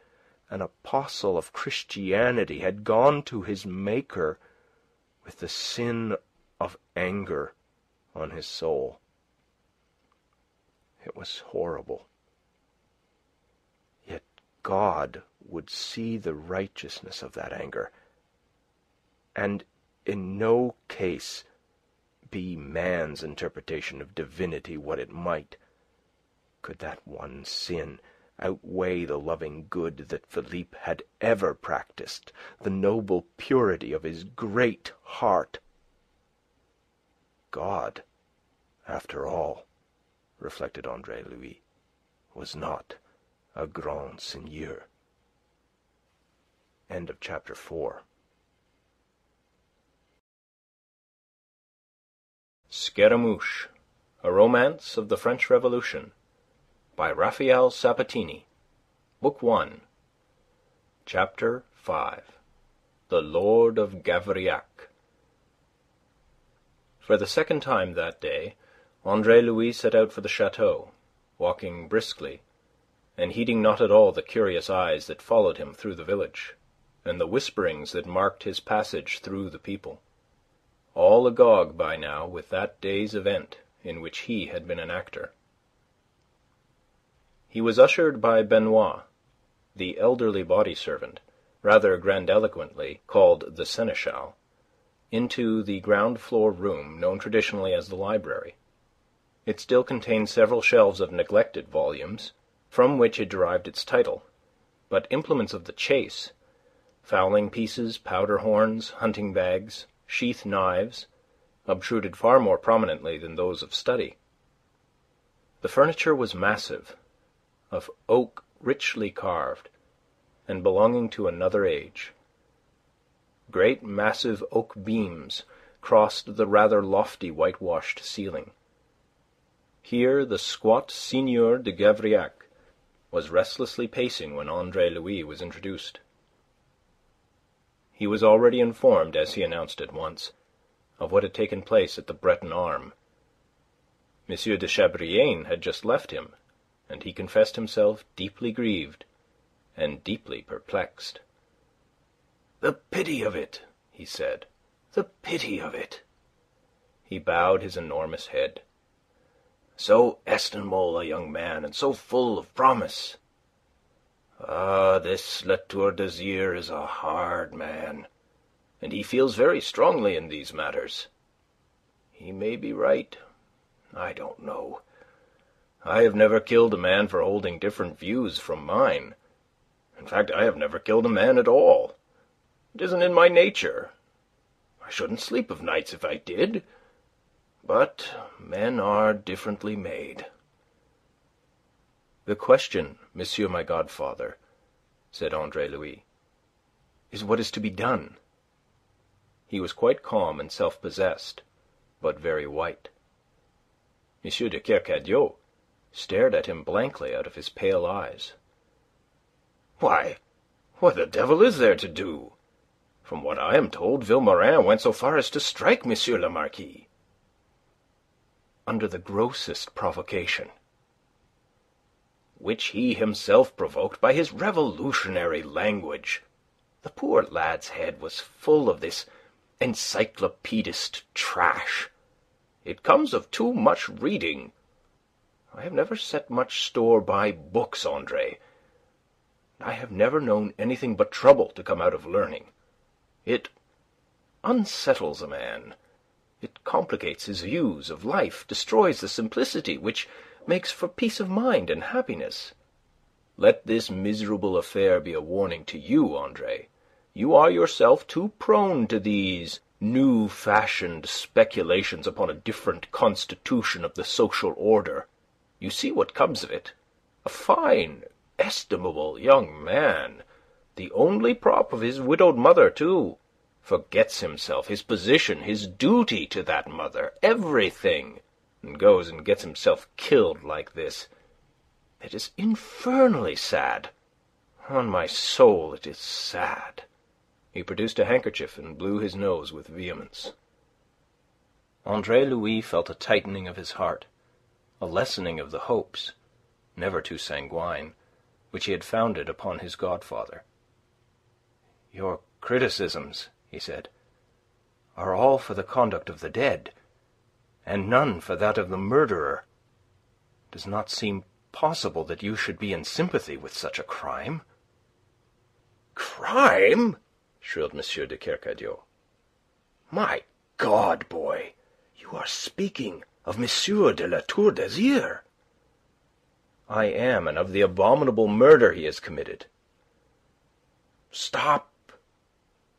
an apostle of Christianity, had gone to his Maker with the sin of anger on his soul. It was horrible. Yet God would see the righteousness of that anger, and in no case, be man's interpretation of divinity what it might, could that one sin outweigh the loving good that Philippe had ever practised, the noble purity of his great heart. God, after all, reflected Andre Louis, was not a grand seigneur. End of chapter 4. Scaramouche, a Romance of the French Revolution, by Raphael Sabatini, Book 1, Chapter 5, The Lord of Gavrillac. For the second time that day, Andre Louis set out for the chateau, walking briskly, and heeding not at all the curious eyes that followed him through the village, and the whisperings that marked his passage through the people, all agog by now with that day's event in which he had been an actor. He was ushered by Benoit, the elderly body-servant, rather grandiloquently called the Seneschal, into the ground-floor room known traditionally as the library. It still contained several shelves of neglected volumes, from which it derived its title, but implements of the chase, fowling pieces, powder horns, hunting bags, sheath knives, obtruded far more prominently than those of study. The furniture was massive, of oak richly carved, and belonging to another age. Great massive oak beams crossed the rather lofty whitewashed ceiling. Here the squat Seigneur de Gavrillac was restlessly pacing when Andre Louis was introduced. He was already informed, as he announced at once, of what had taken place at the Breton Arme. M. de Chabrillane had just left him, and he confessed himself deeply grieved and deeply perplexed. "The pity of it," he said. "The pity of it." He bowed his enormous head. "So estimable a young man, and so full of promise. Ah, this La Tour d'Azyr is a hard man, and he feels very strongly in these matters. He may be right, I don't know. I have never killed a man for holding different views from mine. In fact, I have never killed a man at all. It isn't in my nature. I shouldn't sleep of nights if I did. But men are differently made." "The question, monsieur my godfather," said Andre Louis, "is what is to be done?" He was quite calm and self-possessed, but very white. M. de Kercadiou stared at him blankly out of his pale eyes. "Why, what the devil is there to do? From what I am told, Vilmorin went so far as to strike M. le Marquis." "Under the grossest provocation." "Which he himself provoked by his revolutionary language. The poor lad's head was full of this encyclopedist trash. It comes of too much reading. I have never set much store by books, Andre. I have never known anything but trouble to come out of learning. It unsettles a man. It complicates his views of life, destroys the simplicity which makes for peace of mind and happiness. Let this miserable affair be a warning to you, Andre. You are yourself too prone to these new-fashioned speculations upon a different constitution of the social order. You see what comes of it. A fine, estimable young man, the only prop of his widowed mother, too, forgets himself, his position, his duty to that mother, everything, and goes and gets himself killed like this. It is infernally sad. On my soul, it is sad." He produced a handkerchief and blew his nose with vehemence. Andre Louis felt a tightening of his heart, a lessening of the hopes, never too sanguine, which he had founded upon his godfather. "Your criticisms," he said, "are all for the conduct of the dead, and none for that of the murderer. It does not seem possible that you should be in sympathy with such a crime." "Crime?" shrilled M. de Kercadiou. "My God, boy, you are speaking of M. de La Tour d'Azyr." "I am, and of the abominable murder he has committed." "Stop!"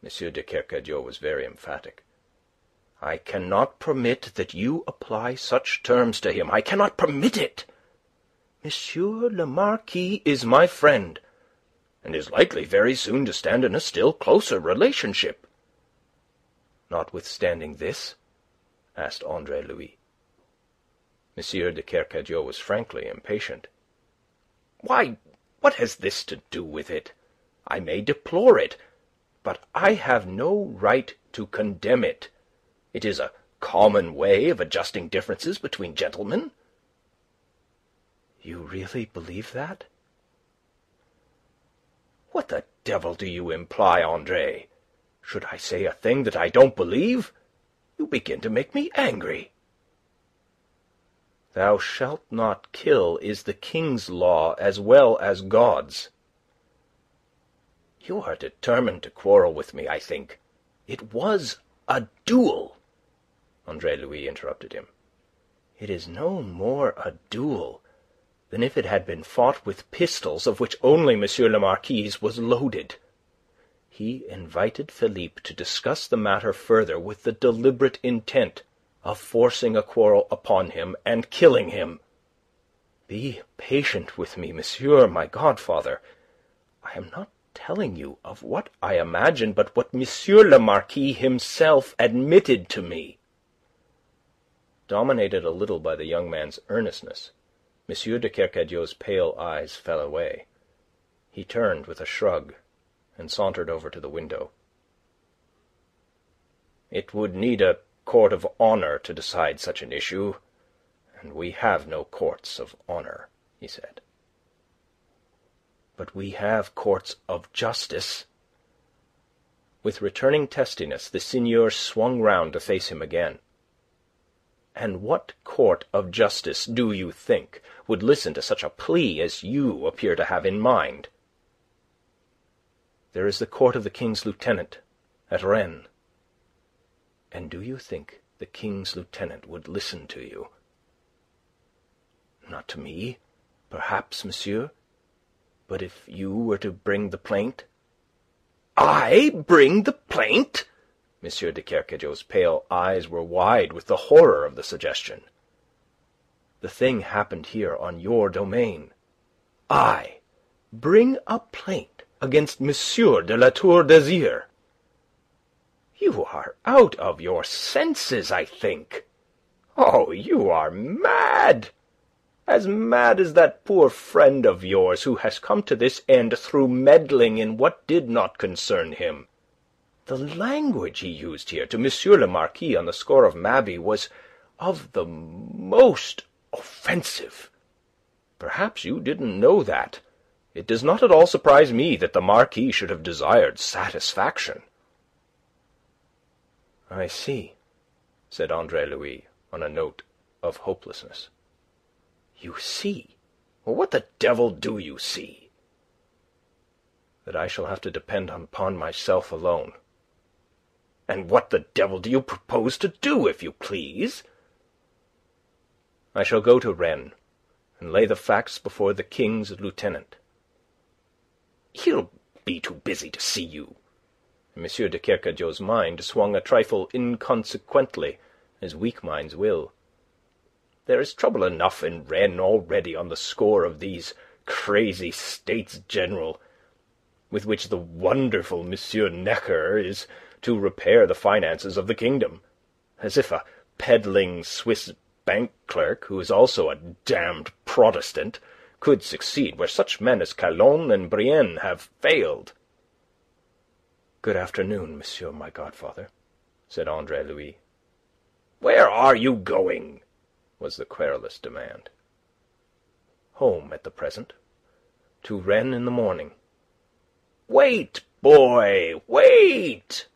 M. de Kercadiou was very emphatic. "I cannot permit that you apply such terms to him. I cannot permit it. M. le Marquis is my friend, and is likely very soon to stand in a still closer relationship." "Notwithstanding this?" asked Andre Louis. M. de Kercadiou was frankly impatient. "Why, what has this to do with it? I may deplore it, but I have no right to condemn it. It is a common way of adjusting differences between gentlemen." "You really believe that?" "What the devil do you imply, Andre? Should I say a thing that I don't believe? You begin to make me angry." "Thou shalt not kill is the king's law as well as God's." "You are determined to quarrel with me, I think. It was a duel." Andre Louis interrupted him. "It is no more a duel than if it had been fought with pistols of which only M. le Marquis was loaded. He invited Philippe to discuss the matter further with the deliberate intent of forcing a quarrel upon him and killing him. Be patient with me, monsieur, my godfather. I am not telling you of what I imagine, but what M. le Marquis himself admitted to me." Dominated a little by the young man's earnestness, M. de Kercadiou's pale eyes fell away. He turned with a shrug and sauntered over to the window. "It would need a court of honour to decide such an issue, and we have no courts of honour," he said. "But we have courts of justice." With returning testiness, the seigneur swung round to face him again. "And what court of justice, do you think, would listen to such a plea as you appear to have in mind?" "There is the court of the King's Lieutenant at Rennes." "And do you think the King's Lieutenant would listen to you?" Not to me, perhaps, monsieur. But if you were to bring the plaint..." "I bring the plaint?" M. de Kercadiou's pale eyes were wide with the horror of the suggestion. "The thing happened here on your domain. I bring a plaint against M. de La Tour d'Azyr? You are out of your senses, I think. Oh, you are mad! As mad as that poor friend of yours who has come to this end through meddling in what did not concern him. The language he used here to M. le Marquis on the score of Mabey was of the most offensive. Perhaps you didn't know that. It does not at all surprise me that the Marquis should have desired satisfaction." "I see," said Andre Louis on a note of hopelessness. "You see? Well, what the devil do you see?" "That I shall have to depend upon myself alone." "And what the devil do you propose to do, if you please?" "I shall go to Rennes and lay the facts before the King's Lieutenant." "He'll be too busy to see you." M. de Kercadiou's mind swung a trifle inconsequently, as weak minds will. "There is trouble enough in Rennes already on the score of these crazy States General, with which the wonderful M. Necker is to repair the finances of the kingdom. As if a peddling Swiss bank clerk, who is also a damned Protestant, could succeed where such men as Calonne and Brienne have failed." "Good afternoon, monsieur my godfather," said Andre Louis. "Where are you going?" was the querulous demand. "Home at the present. To Rennes in the morning." "Wait, boy, wait!"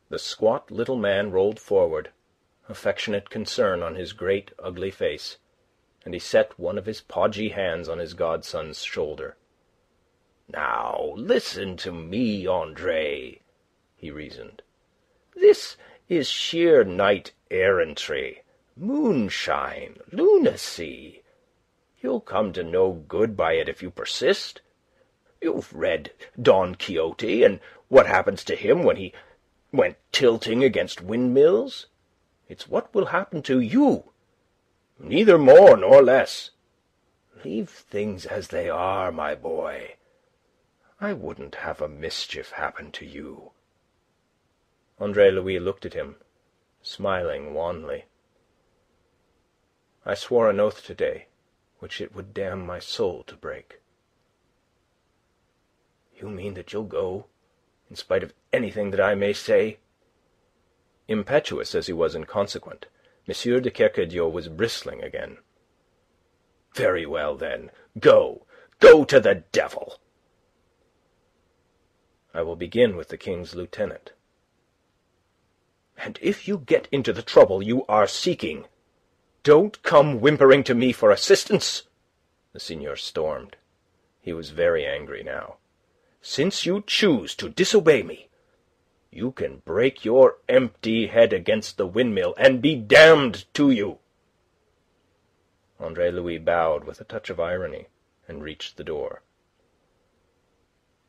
The squat little man rolled forward, affectionate concern on his great ugly face, and he set one of his podgy hands on his godson's shoulder. "Now, listen to me, Andre," he reasoned. "This is sheer knight-errantry, moonshine, lunacy. You'll come to no good by it if you persist. You've read Don Quixote, and what happens to him when he went tilting against windmills. It's what will happen to you, neither more nor less. Leave things as they are, my boy. I wouldn't have a mischief happen to you." Andre Louis looked at him, smiling wanly. "I swore an oath today, which it would damn my soul to break." "You mean that you'll go, in spite of anything that I may say?" Impetuous as he was inconsequent, M. de Kercadiou was bristling again. "Very well, then. Go. Go to the devil." "I will begin with the King's Lieutenant." "And if you get into the trouble you are seeking, don't come whimpering to me for assistance," the seigneur stormed. He was very angry now. "Since you choose to disobey me, you can break your empty head against the windmill, and be damned to you." Andre Louis bowed with a touch of irony and reached the door.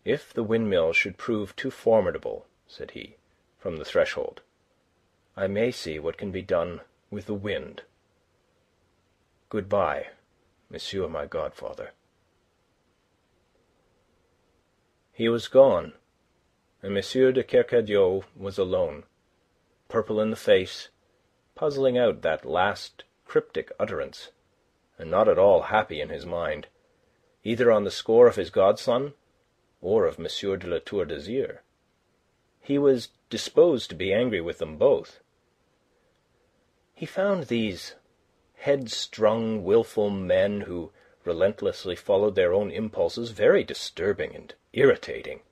"If the windmill should prove too formidable," said he, from the threshold, "I may see what can be done with the wind. Good-bye, monsieur my godfather." He was gone, and M. de Kercadiou was alone, purple in the face, puzzling out that last cryptic utterance, and not at all happy in his mind, either on the score of his godson or of M. de La Tour d'Azyr. He was disposed to be angry with them both. He found these headstrong, wilful men who relentlessly followed their own impulses very disturbing and irritating.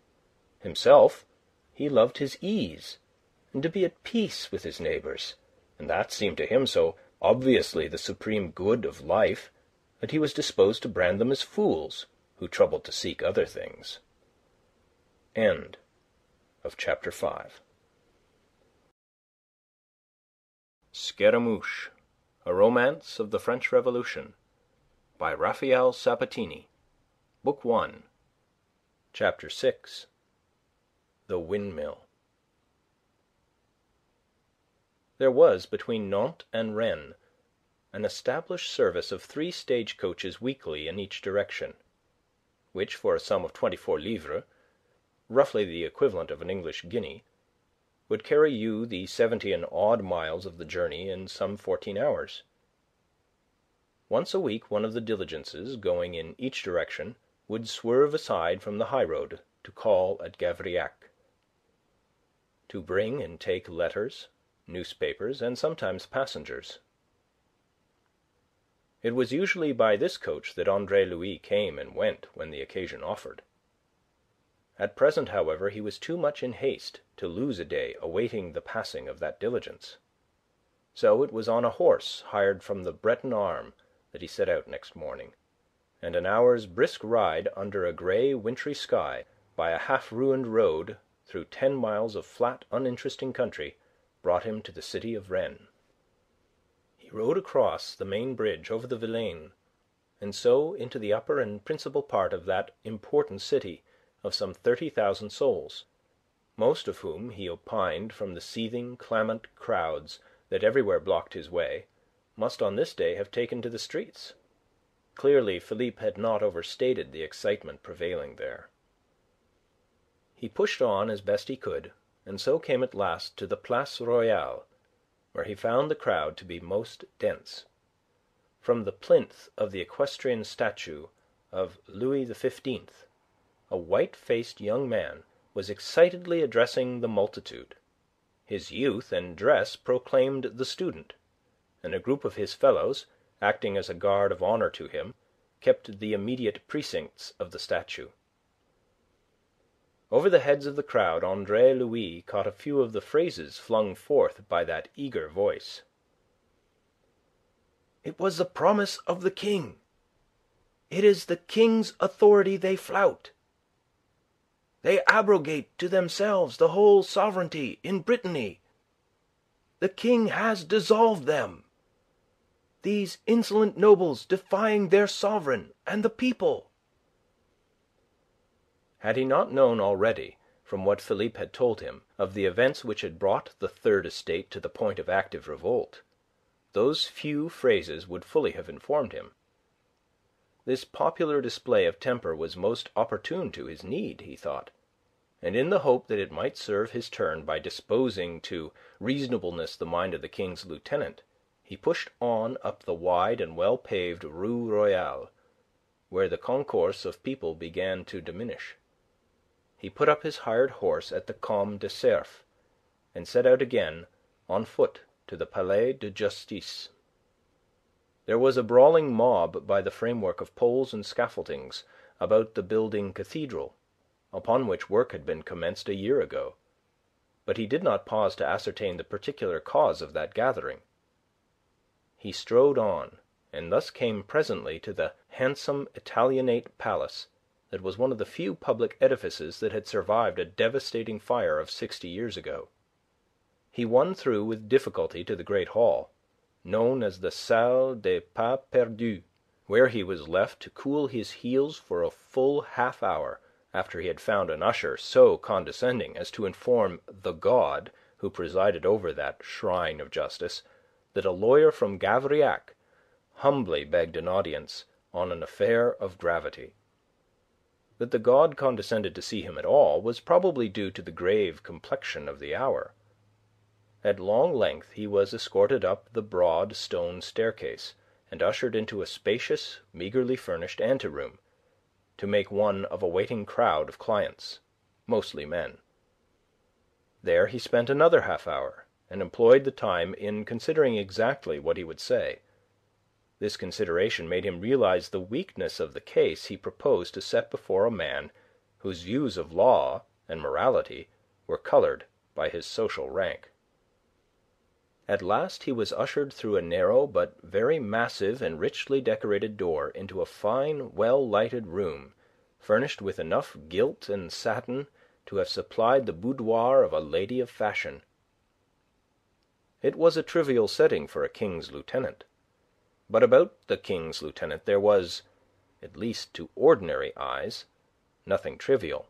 Himself, he loved his ease, and to be at peace with his neighbours, and that seemed to him so obviously the supreme good of life that he was disposed to brand them as fools who troubled to seek other things. End of chapter 5. Scaramouche, a romance of the French Revolution, by Raphael Sabatini. Book 1, Chapter 6. The Windmill. There was between Nantes and Rennes an established service of 3 stagecoaches weekly in each direction, which, for a sum of 24 livres, roughly the equivalent of an English guinea, would carry you the 70 and odd miles of the journey in some 14 hours. Once a week one of the diligences, going in each direction, would swerve aside from the highroad to call at Gavrillac, to bring and take letters, newspapers, and sometimes passengers. It was usually by this coach that Andre Louis came and went when the occasion offered. At present, however, he was too much in haste to lose a day awaiting the passing of that diligence. So it was on a horse hired from the Breton Arme that he set out next morning, and an hour's brisk ride under a grey wintry sky by a half-ruined road through 10 miles of flat uninteresting country brought him to the city of Rennes. He rode across the main bridge over the Vilaine, and so into the upper and principal part of that important city of some 30,000 souls, most of whom, he opined from the seething, clamant crowds that everywhere blocked his way, must on this day have taken to the streets. Clearly Philippe had not overstated the excitement prevailing there. He pushed on as best he could, and so came at last to the Place Royale, where he found the crowd to be most dense. From the plinth of the equestrian statue of Louis XV, a white-faced young man was excitedly addressing the multitude. His youth and dress proclaimed the student, and a group of his fellows, acting as a guard of honour to him, kept the immediate precincts of the statue. Over the heads of the crowd Andre Louis caught a few of the phrases flung forth by that eager voice. "It was the promise of the king. It is the king's authority they flout. They abrogate to themselves the whole sovereignty in Brittany. The king has dissolved them. These insolent nobles defying their sovereign and the people." Had he not known already, from what Philippe had told him, of the events which had brought the Third Estate to the point of active revolt, those few phrases would fully have informed him. This popular display of temper was most opportune to his need, he thought, and in the hope that it might serve his turn by disposing to reasonableness the mind of the king's lieutenant, he pushed on up the wide and well-paved Rue Royale, where the concourse of people began to diminish. He put up his hired horse at the Combe de Cerf, and set out again on foot to the Palais de Justice. There was a brawling mob by the framework of poles and scaffoldings about the building cathedral, upon which work had been commenced a year ago, but he did not pause to ascertain the particular cause of that gathering. He strode on, and thus came presently to the handsome Italianate palace that was one of the few public edifices that had survived a devastating fire of 60 years ago. He won through with difficulty to the great hall, known as the Salle des Pas Perdus, where he was left to cool his heels for a full half-hour after he had found an usher so condescending as to inform the god who presided over that shrine of justice that a lawyer from Gavrillac humbly begged an audience on an affair of gravity. That the god condescended to see him at all was probably due to the grave complexion of the hour. At long length he was escorted up the broad stone staircase, and ushered into a spacious, meagrely furnished anteroom, to make one of a waiting crowd of clients, mostly men. There he spent another half-hour, and employed the time in considering exactly what he would say. This consideration made him realize the weakness of the case he proposed to set before a man whose views of law and morality were coloured by his social rank. At last he was ushered through a narrow but very massive and richly decorated door into a fine, well-lighted room, furnished with enough gilt and satin to have supplied the boudoir of a lady of fashion. It was a trivial setting for a king's lieutenant. But about the King's Lieutenant there was, at least to ordinary eyes, nothing trivial.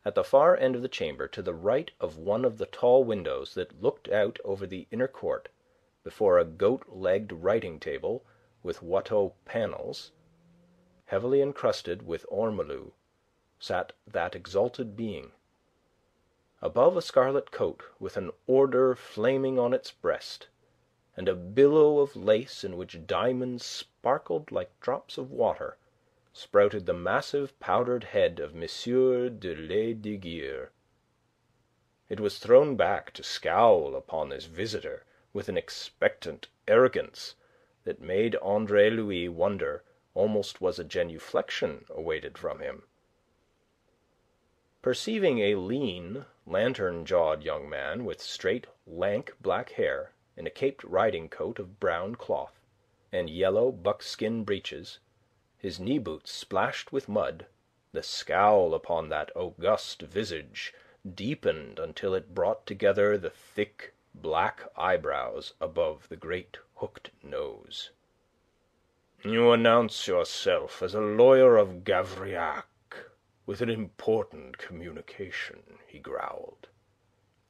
At the far end of the chamber, to the right of one of the tall windows that looked out over the inner court, before a goat-legged writing-table with Watteau panels, heavily encrusted with ormolu, sat that exalted being. Above a scarlet coat with an order flaming on its breast, and a billow of lace in which diamonds sparkled like drops of water, sprouted the massive powdered head of M. de Lesdiguieres. It was thrown back to scowl upon this visitor with an expectant arrogance that made Andre Louis wonder almost was a genuflection awaited from him. Perceiving a lean, lantern-jawed young man with straight, lank black hair, in a caped riding-coat of brown cloth, and yellow buckskin breeches, his knee-boots splashed with mud, the scowl upon that august visage deepened until it brought together the thick, black eyebrows above the great hooked nose. "You announce yourself as a lawyer of Gavrillac, with an important communication," he growled.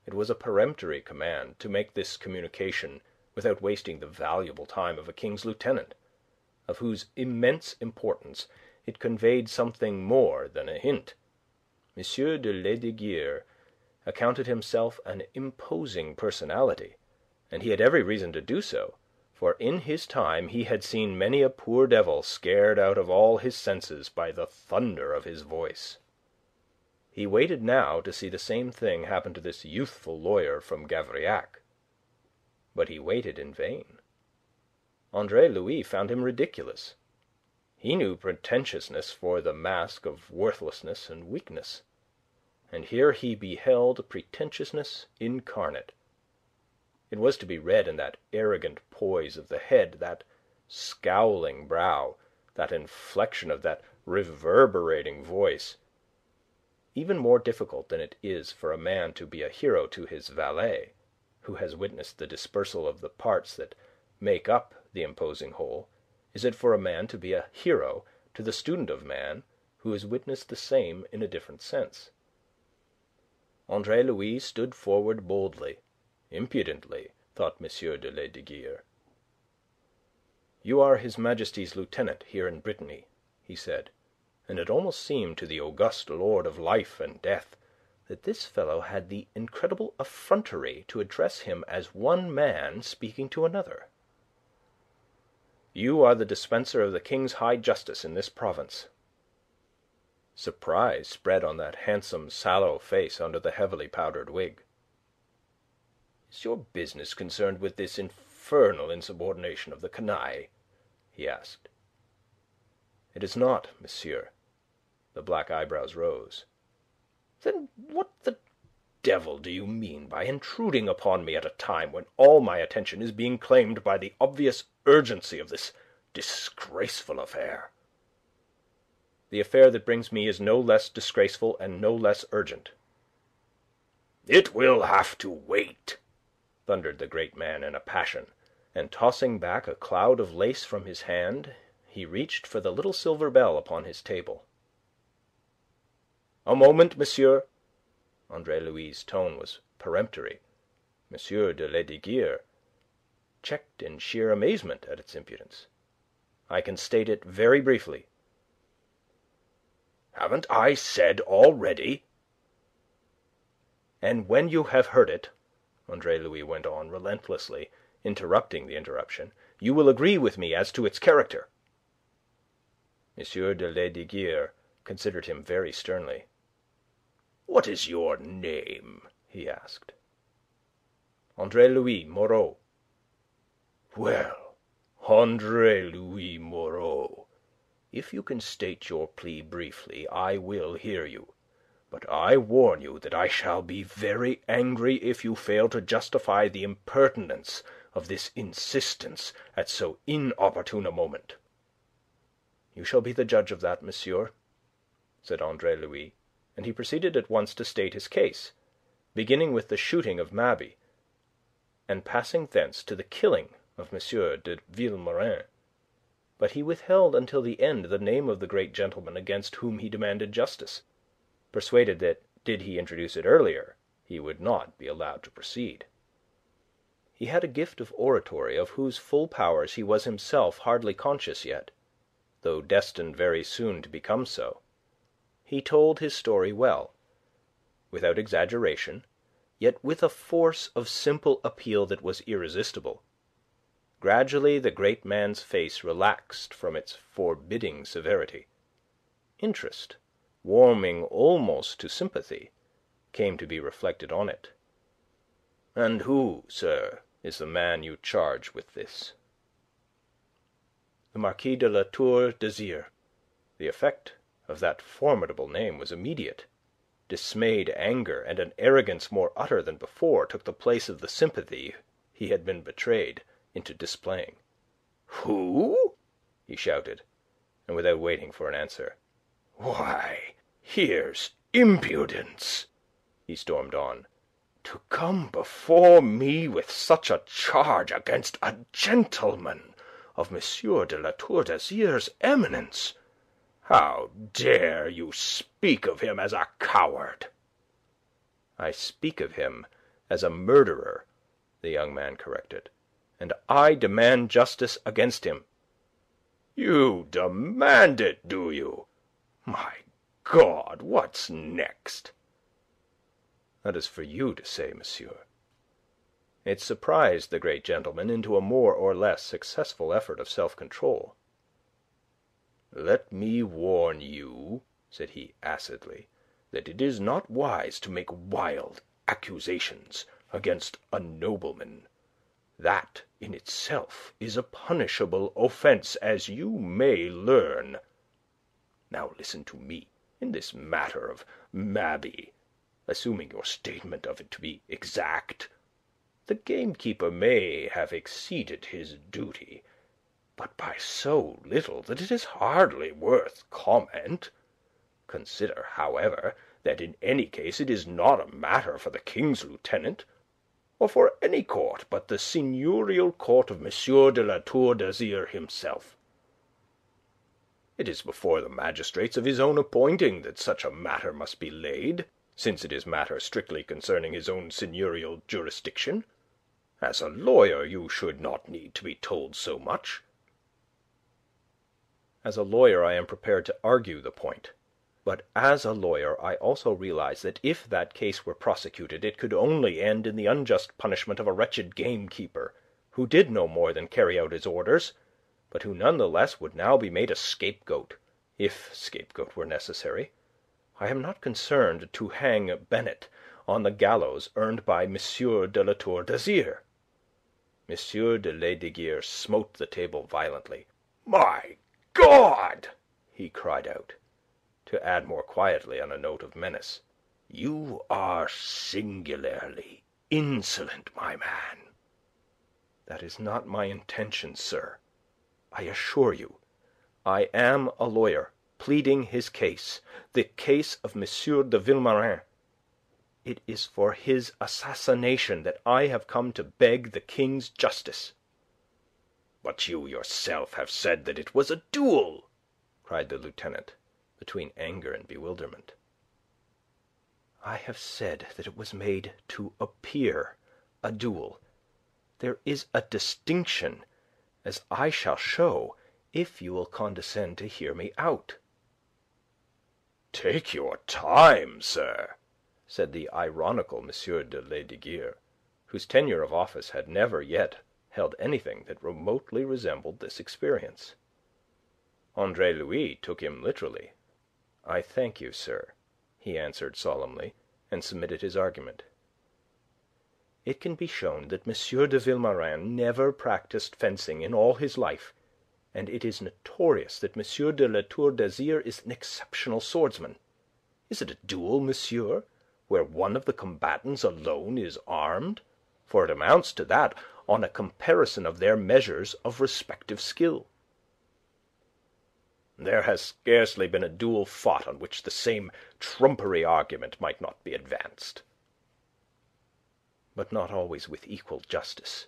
It was a peremptory command to make this communication without wasting the valuable time of a King's Lieutenant, of whose immense importance it conveyed something more than a hint. M. de Lesdiguieres accounted himself an imposing personality, and he had every reason to do so, for in his time he had seen many a poor devil scared out of all his senses by the thunder of his voice. He waited now to see the same thing happen to this youthful lawyer from Gavrillac. But he waited in vain. Andre Louis found him ridiculous. He knew pretentiousness for the mask of worthlessness and weakness. And here he beheld pretentiousness incarnate. It was to be read in that arrogant poise of the head, that scowling brow, that inflection of that reverberating voice. Even more difficult than it is for a man to be a hero to his valet, who has witnessed the dispersal of the parts that make up the imposing whole, is it for a man to be a hero to the student of man, who has witnessed the same in a different sense. Andre Louis stood forward boldly, impudently, thought M. de Lesdiguieres. "You are His Majesty's lieutenant here in Brittany," he said, and it almost seemed to the august lord of life and death that this fellow had the incredible effrontery to address him as one man speaking to another. "You are the dispenser of the King's high justice in this province." Surprise spread on that handsome, sallow face under the heavily powdered wig. "Is your business concerned with this infernal insubordination of the canaille?" he asked. "It is not, monsieur." The black eyebrows rose. "Then what the devil do you mean by intruding upon me at a time when all my attention is being claimed by the obvious urgency of this disgraceful affair?" "The affair that brings me is no less disgraceful and no less urgent." "It will have to wait," thundered the great man in a passion, and tossing back a cloud of lace from his hand, he reached for the little silver bell upon his table. "A moment, monsieur." Andre Louis' tone was peremptory. M. de Lesdiguieres checked in sheer amazement at its impudence. "I can state it very briefly." "Haven't I said already?" "And when you have heard it," Andre Louis went on relentlessly, interrupting the interruption, "you will agree with me as to its character." M. de Lesdiguieres considered him very sternly. "What is your name?" he asked. "Andre Louis Moreau." "Well, Andre Louis Moreau, if you can state your plea briefly, I will hear you. But I warn you that I shall be very angry if you fail to justify the impertinence of this insistence at so inopportune a moment." "You shall be the judge of that, monsieur," said Andre Louis, and he proceeded at once to state his case, beginning with the shooting of Mabey, and passing thence to the killing of M. de Vilmorin. but he withheld until the end the name of the great gentleman against whom he demanded justice, persuaded that, did he introduce it earlier, he would not be allowed to proceed. He had a gift of oratory of whose full powers he was himself hardly conscious yet, though destined very soon to become so. He told his story well, without exaggeration, yet with a force of simple appeal that was irresistible. Gradually the great man's face relaxed from its forbidding severity. Interest, warming almost to sympathy, came to be reflected on it. "And who, sir, is the man you charge with this?" "The Marquis de La Tour d'Azyr." The effect of that formidable name was immediate. Dismayed anger and an arrogance more utter than before took the place of the sympathy he had been betrayed into displaying. "Who?" he shouted, and without waiting for an answer. "Why, here's impudence!" he stormed on. "To come before me with such a charge against a gentleman of M. de La Tour d'Azyr's eminence! How dare you speak of him as a coward?" "I speak of him as a murderer," the young man corrected, "and I demand justice against him." "You demand it, do you? My God, what's next?" "That is for you to say, monsieur." It surprised the great gentleman into a more or less successful effort of self-control. "Let me warn you," said he acidly, "that it is not wise to make wild accusations against a nobleman. That in itself is a punishable offence, as you may learn. Now listen to me. In this matter of Mabey, assuming your statement of it to be exact, the gamekeeper may have exceeded his duty, but by so little that it is hardly worth comment. Consider, however, that in any case it is not a matter for the King's Lieutenant, or for any court but the seigneurial court of M. de La Tour d'Azyr himself. It is before the magistrates of his own appointing that such a matter must be laid, since it is matter strictly concerning his own seigneurial jurisdiction. As a lawyer, you should not need to be told so much." "As a lawyer I am prepared to argue the point. But as a lawyer I also realize that if that case were prosecuted it could only end in the unjust punishment of a wretched gamekeeper, who did no more than carry out his orders, but who none the less would now be made a scapegoat, if scapegoat were necessary. I am not concerned to hang Bennet on the gallows earned by M. de La Tour d'Azyr." M. de Lesdiguieres smote the table violently. "My God!" he cried out, to add more quietly on a note of menace, "You are singularly insolent, my man." "That is not my intention, sir. I assure you, I am a lawyer pleading his case, the case of M. de Vilmorin. It is for his assassination that I have come to beg the King's justice." "But you yourself have said that it was a duel," cried the lieutenant, between anger and bewilderment. "I have said that it was made to appear a duel. There is a distinction, as I shall show if you will condescend to hear me out." "Take your time, sir," said the ironical M. de Lesdiguieres, whose tenure of office had never yet held anything that remotely resembled this experience. Andre Louis took him literally. "I thank you, sir," he answered solemnly, and submitted his argument. "It can be shown that M. de Vilmorin never practised fencing in all his life, and it is notorious that M. de La Tour d'Azyr is an exceptional swordsman. Is it a duel, monsieur, where one of the combatants alone is armed? For it amounts to that on a comparison of their measures of respective skill." "There has scarcely been a duel fought on which the same trumpery argument might not be advanced." "But not always with equal justice.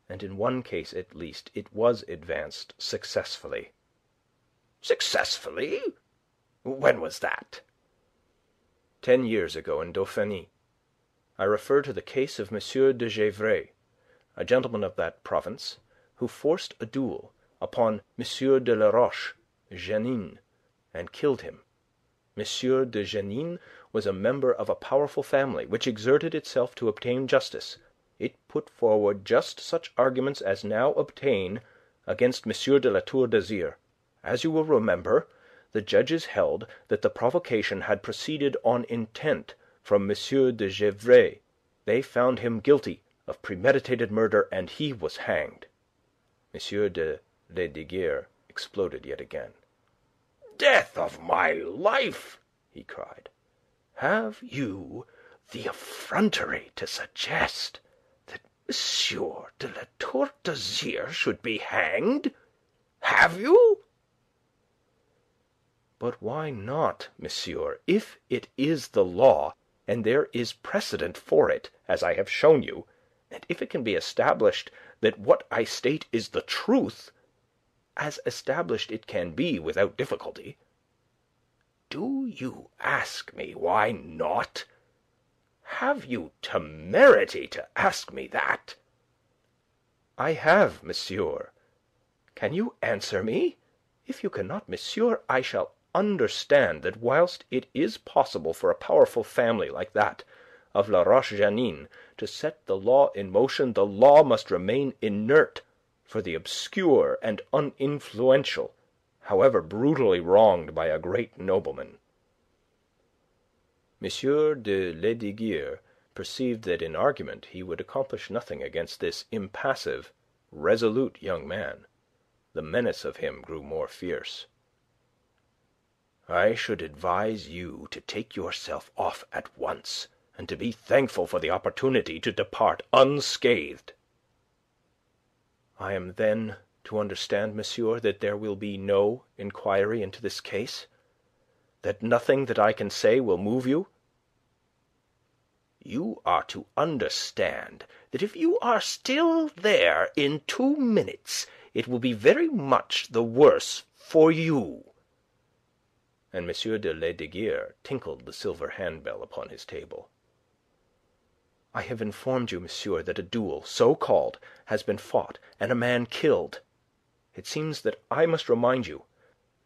and in one case at least it was advanced successfully." "Successfully? When was that?" 10 years ago in Dauphiny. I refer to the case of M. de Gesvres, a gentleman of that province, who forced a duel upon M. de la Roche Jeannine, and killed him. M. de Jeannine was a member of a powerful family, which exerted itself to obtain justice. It put forward just such arguments as now obtain against M. de La Tour d'Azyr. As you will remember, the judges held that the provocation had proceeded on intent from M. de Gesvres. They found him guilty of premeditated murder, and he was hanged. M. de Lesdiguieres exploded yet again. "Death of my life!" he cried. "Have you the effrontery to suggest that M. de La Tour d'Azyr should be hanged? Have you?" "But why not, monsieur? If it is the law, and there is precedent for it, as I have shown you, and if it can be established that what I state is the truth, as established it can be without difficulty." "Do you ask me why not? Have you temerity to ask me that?" "I have, monsieur. Can you answer me? If you cannot, monsieur, I shall understand that whilst it is possible for a powerful family like that of La Roche Jeannine to set the law in motion, the law must remain inert for the obscure and uninfluential, however brutally wronged by a great nobleman." M. de Lesdiguieres perceived that in argument he would accomplish nothing against this impassive, resolute young man. The menace of him grew more fierce. "I should advise you to take yourself off at once, and to be thankful for the opportunity to depart unscathed." "I am then to understand, monsieur, that there will be no inquiry into this case? That nothing that I can say will move you?" "You are to understand that if you are still there in 2 minutes, it will be very much the worse for you." And M. de Lesdiguieres tinkled the silver handbell upon his table. "I have informed you, monsieur, that a duel, so-called, has been fought and a man killed. It seems that I must remind you,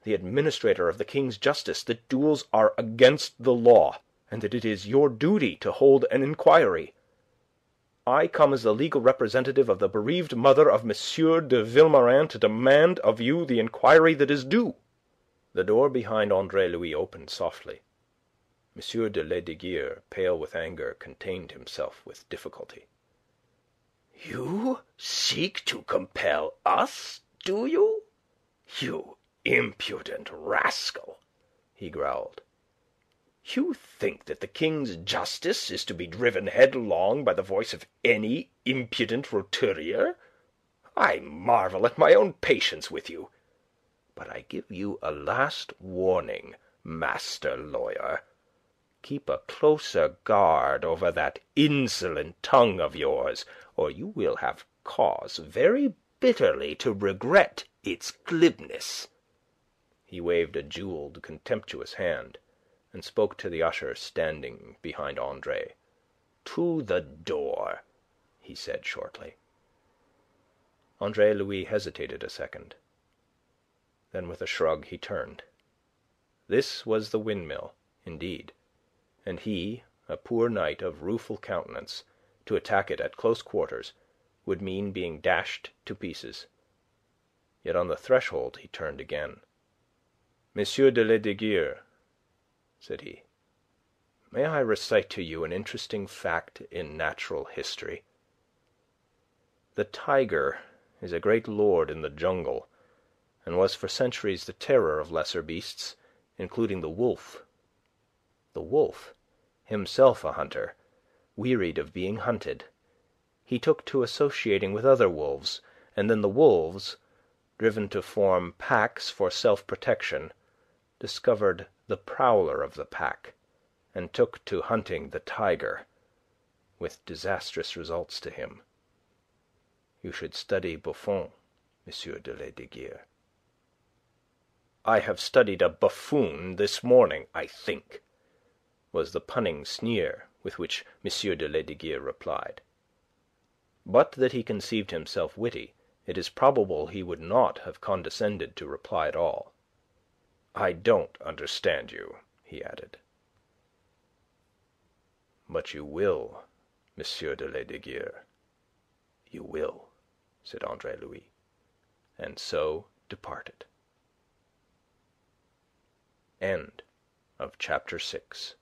the administrator of the King's justice, that duels are against the law, and that it is your duty to hold an inquiry. I come as the legal representative of the bereaved mother of M. de Vilmorin to demand of you the inquiry that is due." The door behind Andre Louis opened softly. M. de Lesdiguieres, pale with anger, contained himself with difficulty. "You seek to compel us, do you? You impudent rascal!" he growled. "You think that the King's justice is to be driven headlong by the voice of any impudent roturier? I marvel at my own patience with you. But I give you a last warning, master lawyer. Keep a closer guard over that insolent tongue of yours, or you will have cause very bitterly to regret its glibness." He waved a jewelled, contemptuous hand, and spoke to the usher standing behind Andre. "To the door," he said shortly. Andre Louis hesitated a second. Then with a shrug he turned. This was the windmill, indeed, and he, a poor knight of rueful countenance, to attack it at close quarters would mean being dashed to pieces. Yet on the threshold he turned again. "M. de Lesdiguieres," said he, "may I recite to you an interesting fact in natural history? The tiger is a great lord in the jungle, and was for centuries the terror of lesser beasts, including the wolf. The wolf, himself a hunter, wearied of being hunted. He took to associating with other wolves, and then the wolves, driven to form packs for self-protection, discovered the prowler of the pack, and took to hunting the tiger, with disastrous results to him. You should study Buffon, M. de Lesdiguieres." "I have studied a buffoon this morning, I think," was the punning sneer with which M. de Lesdiguieres replied. But that he conceived himself witty, it is probable he would not have condescended to reply at all. "I don't understand you," he added. "But you will, M. de Lesdiguieres. You will," said Andre Louis, and so departed. End of chapter 6.